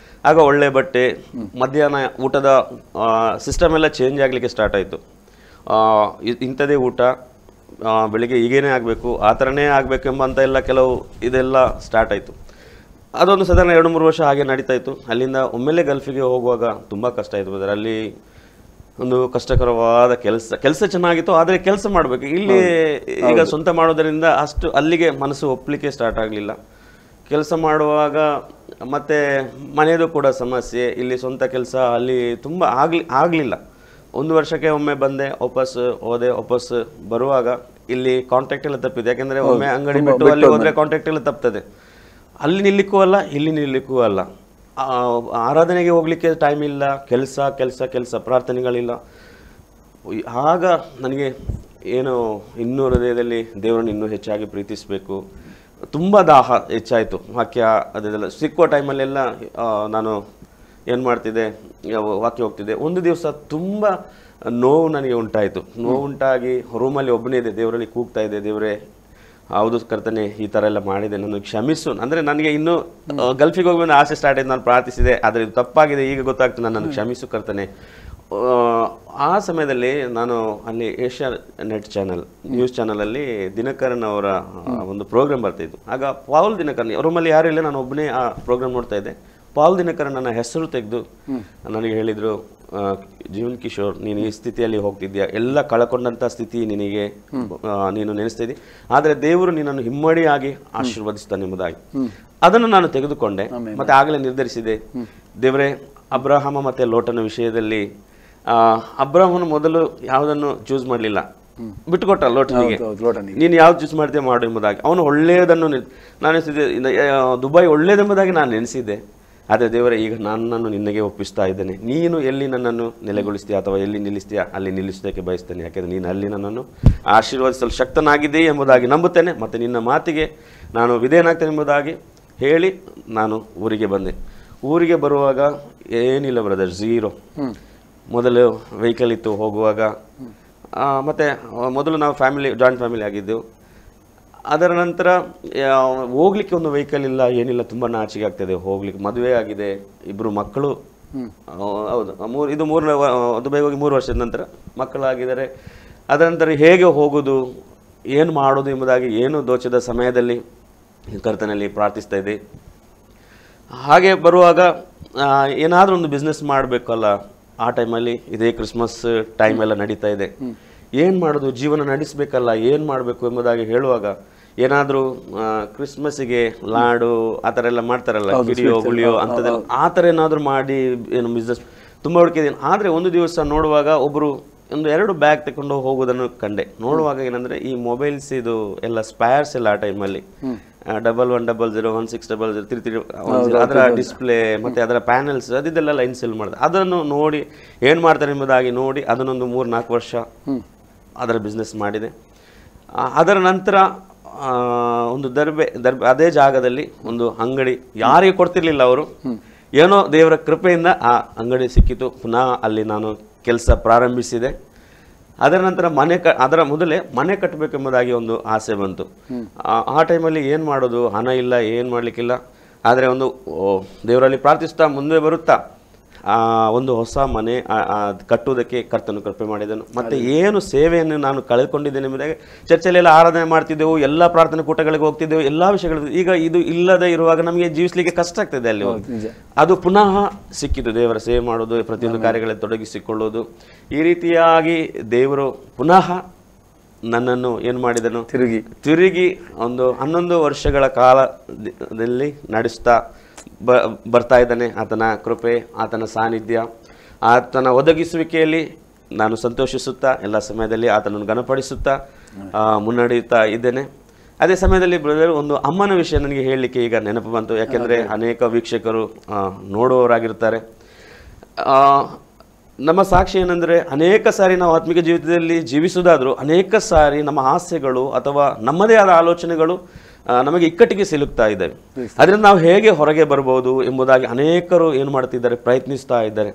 ಆಗ ಒಳ್ಳೆ ಬಟ್ಟೆ, ಮಧ್ಯಾಹ್ನ ಊಟದ ಸಿಸ್ಟಮ್ ಎಲ್ಲ ಚೇಂಜ್ ಆಗಲಿಕ್ಕೆ ಸ್ಟಾರ್ಟ್ ಆಯಿತು. ಇಂಥದೇ ಊಟ, ಬೆಳಿಗ್ಗೆ ಹೀಗೇನೇ ಆಗಬೇಕು, ಆ ಥರನೇ ಆಗಬೇಕು ಎಂಬಂಥ ಎಲ್ಲ ಕೆಲವು ಇದೆಲ್ಲ ಸ್ಟಾರ್ಟ್ ಆಯಿತು. ಅದೊಂದು ಸಾಧಾರಣ 2-3 ವರ್ಷ ಹಾಗೆ ನಡೀತಾ ಇತ್ತು. ಅಲ್ಲಿಂದ ಒಮ್ಮೆಲೆ ಗಲ್ಫಿಗೆ ಹೋಗುವಾಗ ತುಂಬ ಕಷ್ಟ ಆಯಿತು ಬ್ರದರ್. ಅಲ್ಲಿ ಒಂದು ಕಷ್ಟಕರವಾದ ಕೆಲಸ ಚೆನ್ನಾಗಿತ್ತು, ಆದರೆ ಕೆಲಸ ಮಾಡಬೇಕು. ಇಲ್ಲಿ ಈಗ ಸ್ವಂತ ಮಾಡೋದರಿಂದ ಅಷ್ಟು ಅಲ್ಲಿಗೆ ಮನಸ್ಸು ಒಪ್ಪಲಿಕ್ಕೆ ಸ್ಟಾರ್ಟ್ ಆಗಲಿಲ್ಲ. ಕೆಲಸ ಮಾಡುವಾಗ ಮತ್ತು ಮನೆಯದು ಕೂಡ ಸಮಸ್ಯೆ. ಇಲ್ಲಿ ಸ್ವಂತ ಕೆಲಸ ಅಲ್ಲಿ ತುಂಬ ಆಗಲಿಲ್ಲ. 1 ವರ್ಷಕ್ಕೆ ಒಮ್ಮೆ ಬಂದೆ, ಹೋದೆ. ವಾಪಸ್ ಬರುವಾಗ ಇಲ್ಲಿ ಕಾಂಟ್ಯಾಕ್ಟ್ ಎಲ್ಲ ತಪ್ಪಿದೆ. ಯಾಕೆಂದರೆ ಒಮ್ಮೆ ಅಂಗಡಿ ಬಿಟ್ಟು ಅಲ್ಲಿ ಹೋದರೆ ಕಾಂಟ್ಯಾಕ್ಟ್ ಎಲ್ಲ ತಪ್ತದೆ. ಅಲ್ಲಿ ನಿಲ್ಲಿಕ್ಕೂ ಅಲ್ಲ, ಇಲ್ಲಿ ನಿಲ್ಲಿಕ್ಕೂ ಅಲ್ಲ. ಆರಾಧನೆಗೆ ಹೋಗಲಿಕ್ಕೆ ಟೈಮ್ ಇಲ್ಲ, ಕೆಲಸ ಪ್ರಾರ್ಥನೆಗಳಿಲ್ಲ. ಆಗ ನನಗೆ ಏನು ಇನ್ನೂ ಹೃದಯದಲ್ಲಿ ದೇವರನ್ನು ಇನ್ನೂ ಹೆಚ್ಚಾಗಿ ಪ್ರೀತಿಸಬೇಕು, ತುಂಬ ದಾಹ ಹೆಚ್ಚಾಯಿತು. ವಾಕ್ಯ ಅದೆಲ್ಲ ಸಿಕ್ಕೋ ಟೈಮಲ್ಲೆಲ್ಲ ನಾನು ಏನು ಮಾಡ್ತಿದ್ದೆ, ವಾಕ್ಯ ಹೋಗ್ತಿದ್ದೆ. ಒಂದು ದಿವಸ ತುಂಬ ನೋವು ನನಗೆ ಉಂಟಾಯಿತು. ನೋವುಂಟಾಗಿ ರೂಮಲ್ಲಿ ಒಬ್ಬನೇ ಇದೆ, ದೇವರಲ್ಲಿ ಕೂಗ್ತಾ ಇದೆ, ದೇವರೇ ಹೌದು ಕರ್ತನೆ, ಈ ಥರ ಎಲ್ಲ ಮಾಡಿದೆ, ನನಗೆ ಕ್ಷಮಿಸು. ಅಂದರೆ ನನಗೆ ಇನ್ನೂ ಗಲ್ಫಿಗೆ ಹೋಗ್ಬೇಕು ಆಸೆ ಸ್ಟಾರ್ಟ್ ಆಯಿತು. ನಾನು ಪ್ರಾರ್ಥಿಸಿದೆ, ಆದರೆ ಇದು ತಪ್ಪಾಗಿದೆ, ಈಗ ಗೊತ್ತಾಗ್ತದೆ, ನನ್ನನ್ನು ಕ್ಷಮಿಸು ಕರ್ತನೆ. ಆ ಸಮಯದಲ್ಲಿ ನಾನು ಅಲ್ಲಿ ಏಷ್ಯಾ ನೆಟ್ ನ್ಯೂಸ್ ಚಾನಲಲ್ಲಿ ದಿನಕರನ್ ಅವರ ಒಂದು ಪ್ರೋಗ್ರಾಮ್ ಬರ್ತಾಯಿತ್ತು. ಆಗ ಪಾಲ್ ದಿನಕರನ್ ರೂಮಲ್ಲಿ ಯಾರು ಇಲ್ಲ, ನಾನು ಒಬ್ಬನೇ ಆ ಪ್ರೋಗ್ರಾಮ್ ನೋಡ್ತಾ ಇದ್ದೆ. ಪಾಲ್ ದಿನಕರನ್ ನನ್ನ ಹೆಸರು ತೆಗೆದು ನನಗೆ ಹೇಳಿದರು, ಜೀವನ್ ಕಿಶೋರ್, ನೀನು ಈ ಸ್ಥಿತಿಯಲ್ಲಿ ಹೋಗ್ತಿದ್ಯಾ, ಎಲ್ಲ ಕಳ್ಕೊಂಡಂಥ ಸ್ಥಿತಿ ನಿನಗೆ ನೀನು ನೆನೆಸ್ತಿದ್ದಿ, ಆದರೆ ದೇವರು ನಿನ್ನನ್ನು ಹಿಮ್ಮಡಿಯಾಗಿ ಆಶೀರ್ವದಿಸ್ತಾನೆ ಎಂಬುದಾಗಿ. ಅದನ್ನು ನಾನು ತೆಗೆದುಕೊಂಡೆ. ಮತ್ತೆ ಆಗಲೇ ನಿರ್ಧರಿಸಿದೆ, ದೇವರೇ ಅಬ್ರಹಾಮ ಮತ್ತು ಲೋಟನ ವಿಷಯದಲ್ಲಿ ಅಬ್ರಹಾಮನು ಮೊದಲು ಯಾವುದನ್ನು ಚೂಸ್ ಮಾಡಲಿಲ್ಲ, ಬಿಟ್ಟುಕೊಟ್ಟ ಲೋಟನಿಗೆ, ನೀನು ಯಾವ್ದು ಚೂಸ್ ಮಾಡ್ತೀಯ ಮಾಡು ಎಂಬುದಾಗಿ. ಅವನು ಒಳ್ಳೆಯದನ್ನು ನಾನು ಎನಿಸಿದ್ದೆ, ದುಬೈ ಒಳ್ಳೆಯದೆಂಬುದಾಗಿ ನಾನು ನೆನೆಸಿದ್ದೆ. ಆದರೆ ದೇವರೇ, ಈಗ ನನ್ನನ್ನು ನಿನಗೆ ಒಪ್ಪಿಸ್ತಾ ಇದ್ದೇನೆ, ನೀನು ಎಲ್ಲಿ ನನ್ನನ್ನು ನೆಲೆಗೊಳಿಸ್ತೀಯ ಅಥವಾ ಎಲ್ಲಿ ನಿಲ್ಲಿಸ್ತೀಯ ಅಲ್ಲಿ ನಿಲ್ಲಿಸೋದಕ್ಕೆ ಬಯಸ್ತೇನೆ. ಯಾಕೆಂದರೆ ನೀನು ಅಲ್ಲಿ ನನ್ನನ್ನು ಆಶೀರ್ವದಿಸಲು ಶಕ್ತನಾಗಿದ್ದೆ ಎಂಬುದಾಗಿ ನಂಬುತ್ತೇನೆ, ಮತ್ತು ನಿನ್ನ ಮಾತಿಗೆ ನಾನು ವಿಧೇಯನಾಗ್ತೇನೆ ಎಂಬುದಾಗಿ ಹೇಳಿ ನಾನು ಊರಿಗೆ ಬಂದೆ. ಊರಿಗೆ ಬರುವಾಗ ಏನಿಲ್ಲ ಬ್ರದರ್, ಝೀರೋ. ಮೊದಲು ವೆಹಿಕಲ್ ಇತ್ತು ಹೋಗುವಾಗ, ಮತ್ತು ಮೊದಲು ನಾವು ಜಾಯಿಂಟ್ ಫ್ಯಾಮಿಲಿ ಆಗಿದ್ದೆವು. ಅದರ ನಂತರ ಹೋಗ್ಲಿಕ್ಕೆ ಒಂದು ವೆಹಿಕಲ್ ಇಲ್ಲ, ಏನಿಲ್ಲ, ತುಂಬ ನಾಚಿಕೆ ಆಗ್ತದೆ ಹೋಗ್ಲಿಕ್ಕೆ. ಮದುವೆ ಆಗಿದೆ, 2 ಮಕ್ಕಳು. ಹೌದು, ಇದು ದುಬೈ ಹೋಗಿ 3 ವರ್ಷದ ನಂತರ ಮಕ್ಕಳಾಗಿದ್ದಾರೆ. ಅದರ ನಂತರ ಹೇಗೆ ಹೋಗೋದು, ಏನು ಮಾಡೋದು ಎಂಬುದಾಗಿ ಏನು ದೋಚದ ಸಮಯದಲ್ಲಿ ಕರ್ತನಲ್ಲಿ ಪ್ರಾರ್ಥಿಸ್ತಾ ಇದ್ದೆ. ಹಾಗೆ ಬರುವಾಗ ಏನಾದರೂ ಒಂದು ಬಿಸ್ನೆಸ್ ಮಾಡಬೇಕಲ್ಲ. ಆ ಟೈಮಲ್ಲಿ ಇದೇ ಕ್ರಿಸ್ಮಸ್ ಟೈಮ್ ಎಲ್ಲ ನಡೀತಾ ಇದೆ. ಏನು ಮಾಡೋದು, ಜೀವನ ನಡೆಸಬೇಕಲ್ಲ, ಏನು ಮಾಡಬೇಕು ಎಂಬುದಾಗಿ ಹೇಳುವಾಗ ಏನಾದರೂ ಕ್ರಿಸ್ಮಸ್ಸಿಗೆ ಲಾಡು ಆ ಥರ ಎಲ್ಲ ಮಾಡ್ತಾರಲ್ಲ, ಕಿಡಿಯೋ ಗುಳಿಯೋ ಅಂಥದ್ದೆಲ್ಲ, ಆ ಥರ ಏನಾದರೂ ಮಾಡಿ ಏನು ಬಿಸ್ನೆಸ್ ತುಂಬ ಹುಡುಕಿದ್ದೀನಿ. ಆದರೆ ಒಂದು ದಿವಸ ನೋಡುವಾಗ ಒಬ್ಬರು 1-2 ಬ್ಯಾಗ್ ತಗೊಂಡು ಹೋಗೋದನ್ನು ಕಂಡೆ. ನೋಡುವಾಗ ಏನಂದರೆ ಈ ಮೊಬೈಲ್ಸ್ ಇದು ಎಲ್ಲ ಸ್ಪೈರ್ಸ್ ಎಲ್ಲ ಆ ಟೈಮಲ್ಲಿ 1100 1600 33 ಅದರ ಡಿಸ್ಪ್ಲೇ ಮತ್ತು ಅದರ ಪ್ಯಾನಲ್ಸ್ ಅದೆಲ್ಲ ಲೈನ್ ಸೆಲ್ ಮಾಡಿದೆ. ಅದನ್ನು ನೋಡಿ ಏನು ಮಾಡ್ತಾರೆ ಎಂಬುದಾಗಿ ನೋಡಿ ಅದನ್ನೊಂದು 3-4 ವರ್ಷ ಅದರ ಬಿಸ್ನೆಸ್ ಮಾಡಿದೆ. ಅದರ ನಂತರ ಒಂದು ದರ್ಬೆ ಅದೇ ಜಾಗದಲ್ಲಿ ಒಂದು ಅಂಗಡಿ, ಯಾರಿಗೆ ಕೊಡ್ತಿರ್ಲಿಲ್ಲ ಅವರು, ಏನೋ ದೇವರ ಕೃಪೆಯಿಂದ ಆ ಅಂಗಡಿ ಸಿಕ್ಕಿತು. ಪುನಃ ಅಲ್ಲಿ ನಾನು ಕೆಲಸ ಪ್ರಾರಂಭಿಸಿದೆ. ಅದರ ನಂತರ ಅದರ ಮೊದಲೇ ಮನೆ ಕಟ್ಟಬೇಕೆಂಬುದಾಗಿ ಒಂದು ಆಸೆ ಬಂತು. ಆ ಟೈಮಲ್ಲಿ ಏನು ಮಾಡೋದು, ಹಣ ಇಲ್ಲ, ಏನು ಮಾಡಲಿಕ್ಕಿಲ್ಲ. ಆದರೆ ಒಂದು ದೇವರಲ್ಲಿ ಪ್ರಾರ್ಥಿಸ್ತಾ ಮುಂದೆ ಬರುತ್ತಾ ಒಂದು ಹೊಸ ಮನೆ ಕಟ್ಟುವುದಕ್ಕೆ ಕರ್ತನು ಕೃಪೆ ಮಾಡಿದನು. ಮತ್ತು ಏನು ಸೇವೆಯನ್ನು ನಾನು ಕಳೆದುಕೊಂಡಿದ್ದೇನೆ ಎಂಬುದಾಗಿ, ಚರ್ಚಲ್ಲೆಲ್ಲ ಆರಾಧನೆ ಮಾಡ್ತಿದ್ದೆವು, ಎಲ್ಲ ಪ್ರಾರ್ಥನೆ ಕೂಟಗಳಿಗೆ ಹೋಗ್ತಿದ್ದೆವು, ಎಲ್ಲ ವಿಷಯಗಳು. ಈಗ ಇದು ಇಲ್ಲದೆ ಇರುವಾಗ ನಮಗೆ ಜೀವಿಸಲಿಕ್ಕೆ ಕಷ್ಟ ಆಗ್ತದೆ ಅಲ್ಲಿ. ಅದು ಪುನಃ ಸಿಕ್ಕಿತು, ದೇವರ ಸೇವೆ ಮಾಡೋದು, ಪ್ರತಿಯೊಂದು ಕಾರ್ಯಗಳಲ್ಲಿ ತೊಡಗಿಸಿಕೊಳ್ಳೋದು. ಈ ರೀತಿಯಾಗಿ ದೇವರು ಪುನಃ ನನ್ನನ್ನು ಏನು ಮಾಡಿದನು, ತಿರುಗಿ ಒಂದು 11 ವರ್ಷಗಳ ಕಾಲದಲ್ಲಿ ನಡೆಸ್ತಾ ಬರ್ತಾ ಇದ್ದಾನೆ. ಆತನ ಕೃಪೆ, ಆತನ ಸಾನ್ನಿಧ್ಯ, ಆತನ ಒದಗಿಸುವಿಕೆಯಲ್ಲಿ ನಾನು ಸಂತೋಷಿಸುತ್ತಾ ಎಲ್ಲ ಸಮಯದಲ್ಲಿ ಆತನನ್ನು ಘನಪಡಿಸುತ್ತಾ ಮುನ್ನಡೆಯುತ್ತಾ ಇದ್ದೇನೆ. ಅದೇ ಸಮಯದಲ್ಲಿ ಬ್ರದರ್, ಒಂದು ಅಮ್ಮನ ವಿಷಯ ನನಗೆ ಹೇಳಲಿಕ್ಕೆ ಈಗ ನೆನಪು ಬಂತು. ಯಾಕೆಂದರೆ ಅನೇಕ ವೀಕ್ಷಕರು ನೋಡುವವರಾಗಿರ್ತಾರೆ. ನಮ್ಮ ಸಾಕ್ಷಿ ಏನಂದರೆ, ಅನೇಕ ಸಾರಿ ನಾವು ಆತ್ಮಿಕ ಜೀವಿತದಲ್ಲಿ ಜೀವಿಸುವುದಾದರೂ ಅನೇಕ ಸಾರಿ ನಮ್ಮ ಆಸೆಗಳು ಅಥವಾ ನಮ್ಮದೇ ಆದ ಆಲೋಚನೆಗಳು ನಮಗೆ ಇಕ್ಕಟ್ಟಿಗೆ ಸಿಲುಕ್ತಾ ಇದ್ದಾವೆ. ಅದರಿಂದ ನಾವು ಹೇಗೆ ಹೊರಗೆ ಬರ್ಬೋದು ಎಂಬುದಾಗಿ ಅನೇಕರು ಏನು ಮಾಡ್ತಿದ್ದಾರೆ, ಪ್ರಯತ್ನಿಸ್ತಾ ಇದ್ದಾರೆ.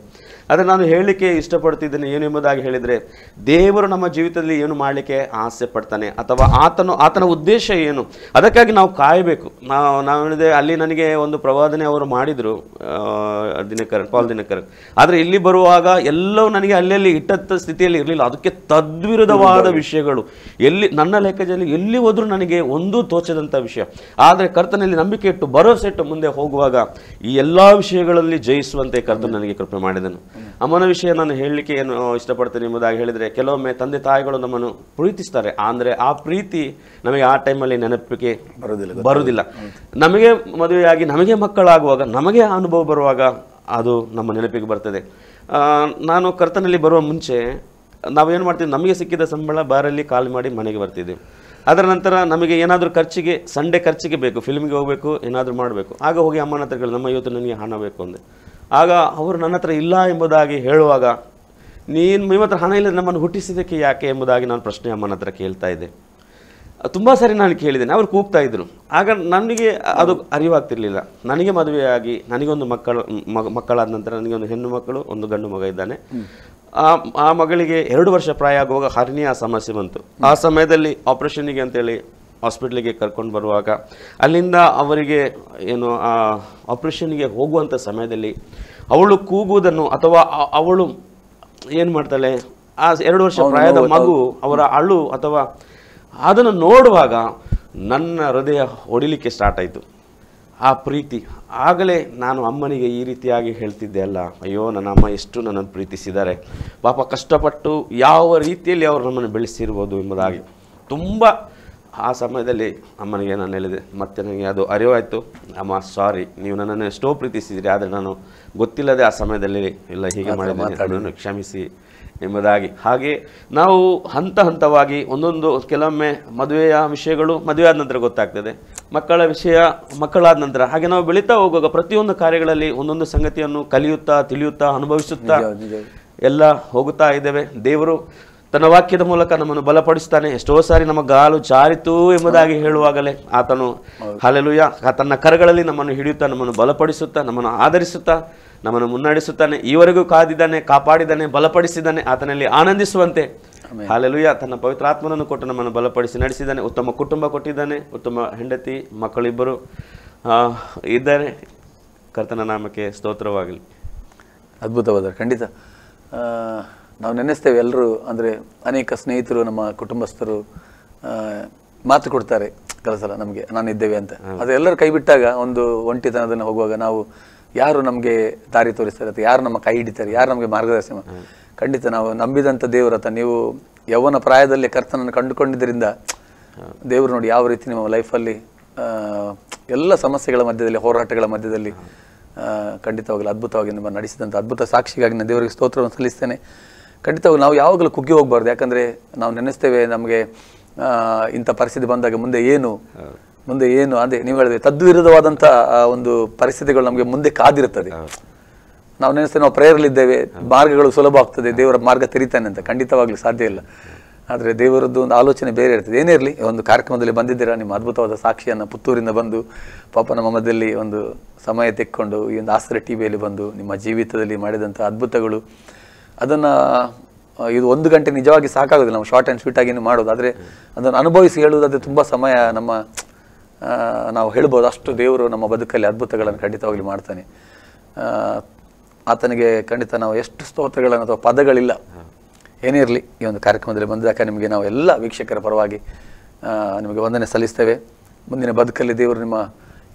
ಆದರೆ ನಾನು ಹೇಳಲಿಕ್ಕೆ ಇಷ್ಟಪಡ್ತಿದ್ದೇನೆ ಏನು ಎಂಬುದಾಗಿ ಹೇಳಿದರೆ, ದೇವರು ನಮ್ಮ ಜೀವಿತದಲ್ಲಿ ಏನು ಮಾಡಲಿಕ್ಕೆ ಆಸೆ ಪಡ್ತಾನೆ ಅಥವಾ ಆತನ ಉದ್ದೇಶ ಏನು, ಅದಕ್ಕಾಗಿ ನಾವು ಕಾಯಬೇಕು. ನಾವು ಹೇಳಿದೆ, ಅಲ್ಲಿ ನನಗೆ ಒಂದು ಪ್ರವಾದನೆ ಅವರು ಮಾಡಿದರು, ಪಾಲ್ ದಿನಕರನ್. ಆದರೆ ಇಲ್ಲಿ ಬರುವಾಗ ಎಲ್ಲವೂ ನನಗೆ ಅಲ್ಲಿ ಇಟ್ಟತ್ತ ಸ್ಥಿತಿಯಲ್ಲಿ ಇರಲಿಲ್ಲ. ಅದಕ್ಕೆ ತದ್ವಿರುದ್ಧವಾದ ವಿಷಯಗಳು ನನ್ನ ಲೆಕ್ಕದಲ್ಲಿ ಎಲ್ಲಿ ಹೋದರೂ ನನಗೆ ಒಂದೂ ತೋಚದಂಥ ವಿಷಯ. ಆದರೆ ಕರ್ತನಲ್ಲಿ ನಂಬಿಕೆ ಇಟ್ಟು ಭರವಸೆ ಇಟ್ಟು ಮುಂದೆ ಹೋಗುವಾಗ ಈ ಎಲ್ಲ ವಿಷಯಗಳಲ್ಲಿ ಜಯಿಸುವಂತೆ ಕರ್ತನು ನನಗೆ ಕೃಪೆ ಮಾಡಿದನು. ಅಮ್ಮನ ವಿಷಯ ನಾನು ಹೇಳಲಿಕ್ಕೆ ಏನು ಇಷ್ಟಪಡ್ತೇನೆ ಎಂಬುದಾಗಿ ಹೇಳಿದರೆ, ಕೆಲವೊಮ್ಮೆ ತಂದೆ ತಾಯಿಗಳು ನಮ್ಮನ್ನು ಪ್ರೀತಿಸ್ತಾರೆ. ಅಂದರೆ ಆ ಪ್ರೀತಿ ನಮಗೆ ಆ ಟೈಮಲ್ಲಿ ನೆನಪಿಗೆ ಬರುವುದಿಲ್ಲ. ನಮಗೆ ಮದುವೆಯಾಗಿ ನಮಗೆ ಮಕ್ಕಳಾಗುವಾಗ, ನಮಗೆ ಅನುಭವ ಬರುವಾಗ ಅದು ನಮ್ಮ ನೆನಪಿಗೆ ಬರ್ತದೆ. ನಾನು ಕರ್ತನಲ್ಲಿ ಬರುವ ಮುಂಚೆ ನಾವೇನು ಮಾಡ್ತೀವಿ, ನಮಗೆ ಸಿಕ್ಕಿದ ಸಂಬಳ ಬಾರಲ್ಲಿ ಖಾಲಿ ಮಾಡಿ ಮನೆಗೆ ಬರ್ತಿದ್ದೀವಿ. ಅದರ ನಂತರ ನಮಗೆ ಏನಾದರೂ ಖರ್ಚಿಗೆ, ಸಂಡೇ ಖರ್ಚಿಗೆ ಬೇಕು, ಫಿಲ್ಮಿಗೆ ಹೋಗಬೇಕು, ಏನಾದರೂ ಮಾಡಬೇಕು. ಆಗ ಹೋಗಿ ಅಮ್ಮನ ಹತ್ರ ಕೇಳಿ, ನಮ್ಮ ಇವತ್ತು ನನಗೆ ಹಣ ಬೇಕು ಅಂದೆ. ಆಗ ಅವರು ನನ್ನ ಹತ್ರ ಇಲ್ಲ ಎಂಬುದಾಗಿ ಹೇಳುವಾಗ, ನಿಮ್ಮ ಹತ್ರ ಹಣ ಇಲ್ಲ, ನಮ್ಮನ್ನು ಹುಟ್ಟಿಸಿದ್ದಕ್ಕೆ ಯಾಕೆ ಎಂಬುದಾಗಿ ನಾನು ಪ್ರಶ್ನೆ ಅಮ್ಮನ ಹತ್ರ ಕೇಳ್ತಾ ಇದ್ದೆ. ತುಂಬ ಸಾರಿ ನಾನು ಕೇಳಿದ್ದೇನೆ. ಅವರು ಕೂಗ್ತಾ ಇದ್ದರು. ಆಗ ನನಗೆ ಅದು ಅರಿವಾಗ್ತಿರ್ಲಿಲ್ಲ. ನನಗೆ ಮದುವೆಯಾಗಿ ನನಗೊಂದು ಮಕ್ಕಳಾದ ನಂತರ ನನಗೊಂದು ಹೆಣ್ಣು ಮಕ್ಕಳು, ಒಂದು ಗಂಡು ಮಗ ಇದ್ದಾನೆ. ಆ ಮಗಳಿಗೆ 2 ವರ್ಷ ಪ್ರಾಯ ಆಗುವಾಗ ಹರ್ನಿಯಾ ಸಮಸ್ಯೆ ಬಂತು. ಆ ಸಮಯದಲ್ಲಿ ಆಪರೇಷನ್ನಿಗೆ ಅಂತೇಳಿ ಹಾಸ್ಪಿಟ್ಲಿಗೆ ಕರ್ಕೊಂಡು ಬರುವಾಗ, ಅಲ್ಲಿಂದ ಅವರಿಗೆ ಏನು ಆಪರೇಷನ್ಗೆ ಹೋಗುವಂಥ ಸಮಯದಲ್ಲಿ ಅವಳು ಕೂಗುವುದನ್ನು ಅಥವಾ ಅವಳು ಏನು ಮಾಡ್ತಾಳೆ, ಆ 2 ವರ್ಷ ಪ್ರಾಯದ ಮಗು ಅವರ ಅಳು ಅಥವಾ ಅದನ್ನು ನೋಡುವಾಗ ನನ್ನ ಹೃದಯ ಹೊಡಿಲಿಕ್ಕೆ ಸ್ಟಾರ್ಟ್ ಆಯಿತು. ಆ ಪ್ರೀತಿ ಆಗಲೇ ನಾನು ಅಮ್ಮನಿಗೆ ಈ ರೀತಿಯಾಗಿ ಹೇಳ್ತಿದ್ದೆ ಅಲ್ಲ, ಅಯ್ಯೋ ನನ್ನ ಅಮ್ಮ ಎಷ್ಟು ನನ್ನನ್ನು ಪ್ರೀತಿಸಿದ್ದಾರೆ, ಪಾಪ ಕಷ್ಟಪಟ್ಟು ಯಾವ ರೀತಿಯಲ್ಲಿ ಅವರು ನಮ್ಮನ್ನು ಬೆಳೆಸಿರ್ಬೋದು ಎಂಬುದಾಗಿ ತುಂಬ ಆ ಸಮಯದಲ್ಲಿ ಅಮ್ಮನಿಗೆ ನಾನು ಹೇಳಿದೆ. ಮತ್ತು ನನಗೆ ಅದು ಅರಿವಾಯಿತು, ಅಮ್ಮ ಸಾರಿ, ನೀವು ನನ್ನನ್ನು ಎಷ್ಟೋ ಪ್ರೀತಿಸಿದಿರಿ, ಆದರೆ ನಾನು ಗೊತ್ತಿಲ್ಲದೆ ಆ ಸಮಯದಲ್ಲಿ ಇಲ್ಲ ಹೀಗೆ ಮಾಡಿದ್ದೀನಿ, ನನ್ನನ್ನು ಕ್ಷಮಿಸಿ ಎಂಬುದಾಗಿ. ಹಾಗೆ ನಾವು ಹಂತವಾಗಿ ಒಂದೊಂದು, ಕೆಲವೊಮ್ಮೆ ಮದುವೆಯ ವಿಷಯಗಳು ಮದುವೆ ಆದ ನಂತರ ಗೊತ್ತಾಗ್ತದೆ, ಮಕ್ಕಳ ವಿಷಯ ಮಕ್ಕಳಾದ ನಂತರ. ಹಾಗೆ ನಾವು ಬೆಳೀತಾ ಹೋಗುವಾಗ ಪ್ರತಿಯೊಂದು ಕಾರ್ಯಗಳಲ್ಲಿ ಒಂದೊಂದು ಸಂಗತಿಯನ್ನು ಕಲಿಯುತ್ತಾ, ತಿಳಿಯುತ್ತಾ, ಅನುಭವಿಸುತ್ತಾ ಎಲ್ಲ ಹೋಗುತ್ತಾ ಇದ್ದೇವೆ. ದೇವರು ತನ್ನ ವಾಕ್ಯದ ಮೂಲಕ ನಮ್ಮನ್ನು ಬಲಪಡಿಸ್ತಾನೆ. ಎಷ್ಟೋ ಸಾರಿ ನಮ್ಮ ಗಾಲು ಜಾರಿತು ಎಂಬುದಾಗಿ ಹೇಳುವಾಗಲೇ ಆತನು ಹಲ್ಲೆಲೂಯಾ ತನ್ನ ಕರಗಳಲ್ಲಿ ನಮ್ಮನ್ನು ಹಿಡಿಯುತ್ತಾ, ನಮ್ಮನ್ನು ಬಲಪಡಿಸುತ್ತಾ, ನಮ್ಮನ್ನು ಆಧರಿಸುತ್ತಾ, ನಮ್ಮನ್ನು ಮುನ್ನಡೆಸುತ್ತಾನೆ. ಈವರೆಗೂ ಕಾದಿದ್ದಾನೆ, ಕಾಪಾಡಿದ್ದಾನೆ, ಬಲಪಡಿಸಿದ್ದಾನೆ. ಆತನಲ್ಲಿ ಆನಂದಿಸುವಂತೆ ಹಲ್ಲೆಲೂಯಾ ತನ್ನ ಪವಿತ್ರ ಆತ್ಮನನ್ನು ಕೊಟ್ಟು ನಮ್ಮನ್ನು ಬಲಪಡಿಸಿ ನಡೆಸಿದ್ದಾನೆ. ಉತ್ತಮ ಕುಟುಂಬ ಕೊಟ್ಟಿದ್ದಾನೆ, ಉತ್ತಮ ಹೆಂಡತಿ, ಮಕ್ಕಳಿಬ್ಬರು ಇದ್ದಾರೆ. ಕರ್ತನ ನಾಮಕ್ಕೆ ಸ್ತೋತ್ರವಾಗಲಿ. ಅದ್ಭುತವಾದ, ಖಂಡಿತ ನಾವು ನೆನೆಸ್ತೇವೆ ಎಲ್ಲರೂ. ಅಂದರೆ ಅನೇಕ ಸ್ನೇಹಿತರು, ನಮ್ಮ ಕುಟುಂಬಸ್ಥರು ಮಾತು ಕೊಡ್ತಾರೆ ಕೆಲವು ಸಲ ನಮಗೆ, ನಾನಿದ್ದೇವೆ ಅಂತ. ಅದು ಎಲ್ಲರೂ ಕೈ ಬಿಟ್ಟಾಗ, ಒಂದು ಒಂಟಿತನದನ್ನು ಹೋಗುವಾಗ ನಾವು ಯಾರು ನಮಗೆ ದಾರಿ ತೋರಿಸ್ತಾರೆ ಅಥವಾ ಯಾರು ನಮ್ಮ ಕೈ ಹಿಡಿತಾರೆ, ಯಾರು ನಮಗೆ ಮಾರ್ಗದರ್ಶನ. ಖಂಡಿತ ನಾವು ನಂಬಿದಂಥ ದೇವರತ್ತ, ನೀವು ಯೌವನ ಪ್ರಾಯದಲ್ಲಿ ಕರ್ತನನ್ನು ಕಂಡುಕೊಂಡಿದ್ದರಿಂದ ದೇವರು ನೋಡಿ ಯಾವ ರೀತಿ ನಿಮ್ಮ ಲೈಫಲ್ಲಿ ಎಲ್ಲ ಸಮಸ್ಯೆಗಳ ಮಧ್ಯದಲ್ಲಿ, ಹೋರಾಟಗಳ ಮಧ್ಯದಲ್ಲಿ ಖಂಡಿತವಾಗಲೂ ಅದ್ಭುತವಾಗಿ ನಿಮ್ಮ ನಡೆಸಿದಂಥ ಅದ್ಭುತ ಸಾಕ್ಷಿಗಾಗಿ ನಾನು ದೇವರಿಗೆ ಸ್ತೋತ್ರವನ್ನು ಸಲ್ಲಿಸ್ತೇನೆ. ಖಂಡಿತವಾಗಿ ನಾವು ಯಾವಾಗಲೂ ಕುಗ್ಗಿ ಹೋಗಬಾರ್ದು. ಯಾಕಂದರೆ ನಾವು ನೆನೆಸ್ತೇವೆ ನಮಗೆ ಇಂಥ ಪರಿಸ್ಥಿತಿ ಬಂದಾಗ ಮುಂದೆ ಏನು ಅದೇ ನೀವು ಹೇಳಿದ್ರೆ ತದ್ವಿರುದ್ಧವಾದಂಥ ಒಂದು ಪರಿಸ್ಥಿತಿಗಳು ನಮಗೆ ಮುಂದೆ ಕಾದಿರುತ್ತದೆ. ನಾವು ನೆನೆಸ್ತೇವೆ ನಾವು ಪ್ರೇಯರ್ಲಿದ್ದೇವೆ, ಮಾರ್ಗಗಳು ಸುಲಭ ಆಗ್ತದೆ, ದೇವರ ಮಾರ್ಗ ತೆರೀತಾನೆ ಅಂತ. ಖಂಡಿತವಾಗ್ಲೂ ಸಾಧ್ಯ ಇಲ್ಲ. ಆದರೆ ದೇವರದ್ದು ಒಂದು ಆಲೋಚನೆ ಬೇರೆ ಇರ್ತದೆ. ಏನೇ ಇರಲಿ, ಒಂದು ಕಾರ್ಯಕ್ರಮದಲ್ಲಿ ಬಂದಿದ್ದೀರಾ, ನಿಮ್ಮ ಅದ್ಭುತವಾದ ಸಾಕ್ಷಿಯನ್ನು ಪುತ್ತೂರಿಂದ ಬಂದು ಪಾಪ ನಮ್ಮ ಮಧ್ಯದಲ್ಲಿ ಒಂದು ಸಮಯ ತೆಕ್ಕೊಂಡು ಈ ಒಂದು ಆಸ್ರೆ ಟಿವಿಯಲ್ಲಿ ಬಂದು ನಿಮ್ಮ ಜೀವಿತದಲ್ಲಿ ಮಾಡಿದಂಥ ಅದ್ಭುತಗಳು, ಅದನ್ನು ಇದು 1 ಗಂಟೆ ನಿಜವಾಗಿ ಸಾಕಾಗೋದಿಲ್ಲ ನಾವು ಶಾರ್ಟ್ ಆ್ಯಂಡ್ ಸ್ವೀಟ್ ಆಗಿನೇ ಮಾಡೋದು. ಆದರೆ ಅದನ್ನು ಅನುಭವಿಸಿ ಹೇಳುವುದಾದರೆ ತುಂಬ ಸಮಯ ನಾವು ಹೇಳ್ಬೋದು. ಅಷ್ಟು ದೇವರು ನಮ್ಮ ಬದುಕಲ್ಲಿ ಅದ್ಭುತಗಳನ್ನು ಖಂಡಿತವಾಗ್ಲಿ ಮಾಡ್ತಾನೆ. ಆತನಿಗೆ ಖಂಡಿತ ನಾವು ಎಷ್ಟು ಸ್ತೋತ್ರಗಳನ್ನು ಅಥವಾ ಪದಗಳಿಲ್ಲ. ಏನೇ ಇರಲಿ, ಈ ಒಂದು ಕಾರ್ಯಕ್ರಮದಲ್ಲಿ ಬಂದಾಗ ನಿಮಗೆ ನಾವು ಎಲ್ಲ ವೀಕ್ಷಕರ ಪರವಾಗಿ ನಿಮಗೆ ವಂದನೆ ಸಲ್ಲಿಸ್ತೇವೆ. ಮುಂದಿನ ಬದುಕಲ್ಲಿ ದೇವರು ನಿಮ್ಮ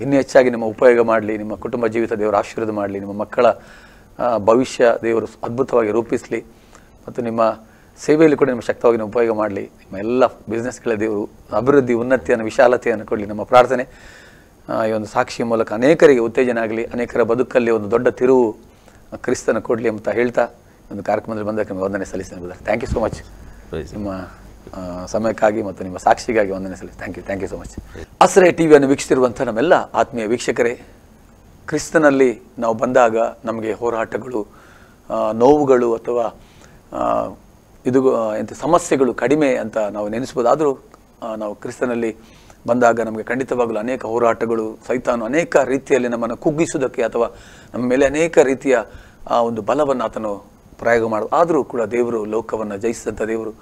ಇನ್ನೂ ಹೆಚ್ಚಾಗಿ ನಿಮ್ಮ ಉಪಯೋಗ ಮಾಡಲಿ, ನಿಮ್ಮ ಕುಟುಂಬ ಜೀವಿತ ದೇವರು ಆಶೀರ್ವಾದ ಮಾಡಲಿ, ನಿಮ್ಮ ಮಕ್ಕಳ ಭವಿಷ್ಯ ದೇವರು ಅದ್ಭುತವಾಗಿ ರೂಪಿಸಲಿ, ಮತ್ತು ನಿಮ್ಮ ಸೇವೆಯಲ್ಲಿ ಕೂಡ ನಿಮ್ಮ ಶಕ್ತವಾಗಿ ಉಪಯೋಗ ಮಾಡಲಿ. ನಿಮ್ಮ ಎಲ್ಲ ಬಿಸ್ನೆಸ್ಗಳ ದೇವರು ಅಭಿವೃದ್ಧಿ, ಉನ್ನತಿಯನ್ನು, ವಿಶಾಲತೆಯನ್ನು ಕೊಡಲಿ ನಮ್ಮ ಪ್ರಾರ್ಥನೆ. ಈ ಒಂದು ಸಾಕ್ಷಿಯ ಮೂಲಕ ಅನೇಕರಿಗೆ ಉತ್ತೇಜನ ಆಗಲಿ, ಅನೇಕರ ಬದುಕಲ್ಲಿ ಒಂದು ದೊಡ್ಡ ತಿರುವು ಕ್ರಿಸ್ತನ ಕೊಡಲಿ ಅಂತ ಹೇಳ್ತಾ ಒಂದು ಕಾರ್ಯಕ್ರಮದಲ್ಲಿ ಬಂದಾಗ ನಿಮಗೆ ವಂದನೆ ಸಲ್ಲಿಸ್ತೇನೆ brother. Thank you so much ನಿಮ್ಮ ಸಮಯಕ್ಕಾಗಿ ಮತ್ತು ನಿಮ್ಮ ಸಾಕ್ಷಿಗಾಗಿ ವಂದನೆ ಸಲ್ಲಿಸಿ. Thank you so much. Ashraya ಟಿವಿಯನ್ನು ವೀಕ್ಷಿಸಿರುವಂಥ ನಮ್ಮೆಲ್ಲ ಆತ್ಮೀಯ ವೀಕ್ಷಕರೇ, ಕ್ರಿಸ್ತನಲ್ಲಿ ನಾವು ಬಂದಾಗ ನಮಗೆ ಹೋರಾಟಗಳು, ನೋವುಗಳು ಅಥವಾ ಇದು ಎಂಥ ಸಮಸ್ಯೆಗಳು ಕಡಿಮೆ ಅಂತ ನಾವು ನೆನೆಸ್ಬೋದು. ಆದರೂ ನಾವು ಕ್ರಿಸ್ತನಲ್ಲಿ ಬಂದಾಗ ನಮಗೆ ಖಂಡಿತವಾಗಲೂ ಅನೇಕ ಹೋರಾಟಗಳು, ಸೈತಾನು ಅನೇಕ ರೀತಿಯಲ್ಲಿ ನಮ್ಮನ್ನು ಕುಗ್ಗಿಸುವುದಕ್ಕೆ ಅಥವಾ ನಮ್ಮ ಮೇಲೆ ಅನೇಕ ರೀತಿಯ ಒಂದು ಬಲವನ್ನು ಆತನು ಪ್ರಯೋಗ ಮಾಡೋದು. ಆದರೂ ಕೂಡ ದೇವರು ಲೋಕವನ್ನು ಜಯಿಸಿದಂಥ ದೇವರು,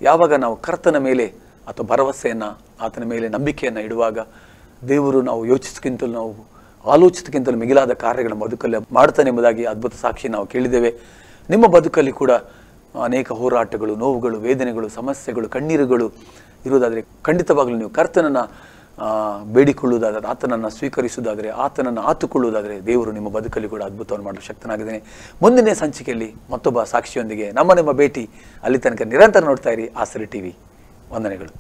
ಯಾವಾಗ ನಾವು ಕರ್ತನ ಮೇಲೆ ಅಥವಾ ಭರವಸೆಯನ್ನು, ಆತನ ಮೇಲೆ ನಂಬಿಕೆಯನ್ನು ಇಡುವಾಗ ದೇವರು ನಾವು ಯೋಚಿಸಕ್ಕಿಂತಲೂ, ನಾವು ಆಲೋಚಿಸಕ್ಕಿಂತಲೂ ಮಿಗಿಲಾದ ಕಾರ್ಯಗಳ ಬದುಕಲ್ಲಿ ಮಾಡ್ತಾನೆ ಎಂಬುದಾಗಿ ಅದ್ಭುತ ಸಾಕ್ಷಿ ನಾವು ಕೇಳಿದ್ದೇವೆ. ನಿಮ್ಮ ಬದುಕಲ್ಲಿ ಕೂಡ ಅನೇಕ ಹೋರಾಟಗಳು, ನೋವುಗಳು, ವೇದನೆಗಳು, ಸಮಸ್ಯೆಗಳು, ಕಣ್ಣೀರುಗಳು ಇರುವುದಾದರೆ ಖಂಡಿತವಾಗಲೂ ನೀವು ಕರ್ತನನ್ನು ಬೇಡಿಕೊಳ್ಳುವುದಾದರೆ, ಆತನನ್ನು ಸ್ವೀಕರಿಸುವುದಾದರೆ, ಆತನನ್ನು ಆತುಕೊಳ್ಳುವುದಾದರೆ ದೇವರು ನಿಮ್ಮ ಬದುಕಲ್ಲಿ ಕೂಡ ಅದ್ಭುತವನ್ನು ಮಾಡಲು ಶಕ್ತನಾಗಿದ್ದೇನೆ. ಮುಂದಿನ ಸಂಚಿಕೆಯಲ್ಲಿ ಮತ್ತೊಬ್ಬ ಸಾಕ್ಷಿಯೊಂದಿಗೆ ನಿಮ್ಮ ಭೇಟಿ. ಅಲ್ಲಿ ತನಕ ನಿರಂತರ ನೋಡ್ತಾ ಇರಿ ಆಶ್ರಯ ಟಿವಿ. ವಂದನೆಗಳು.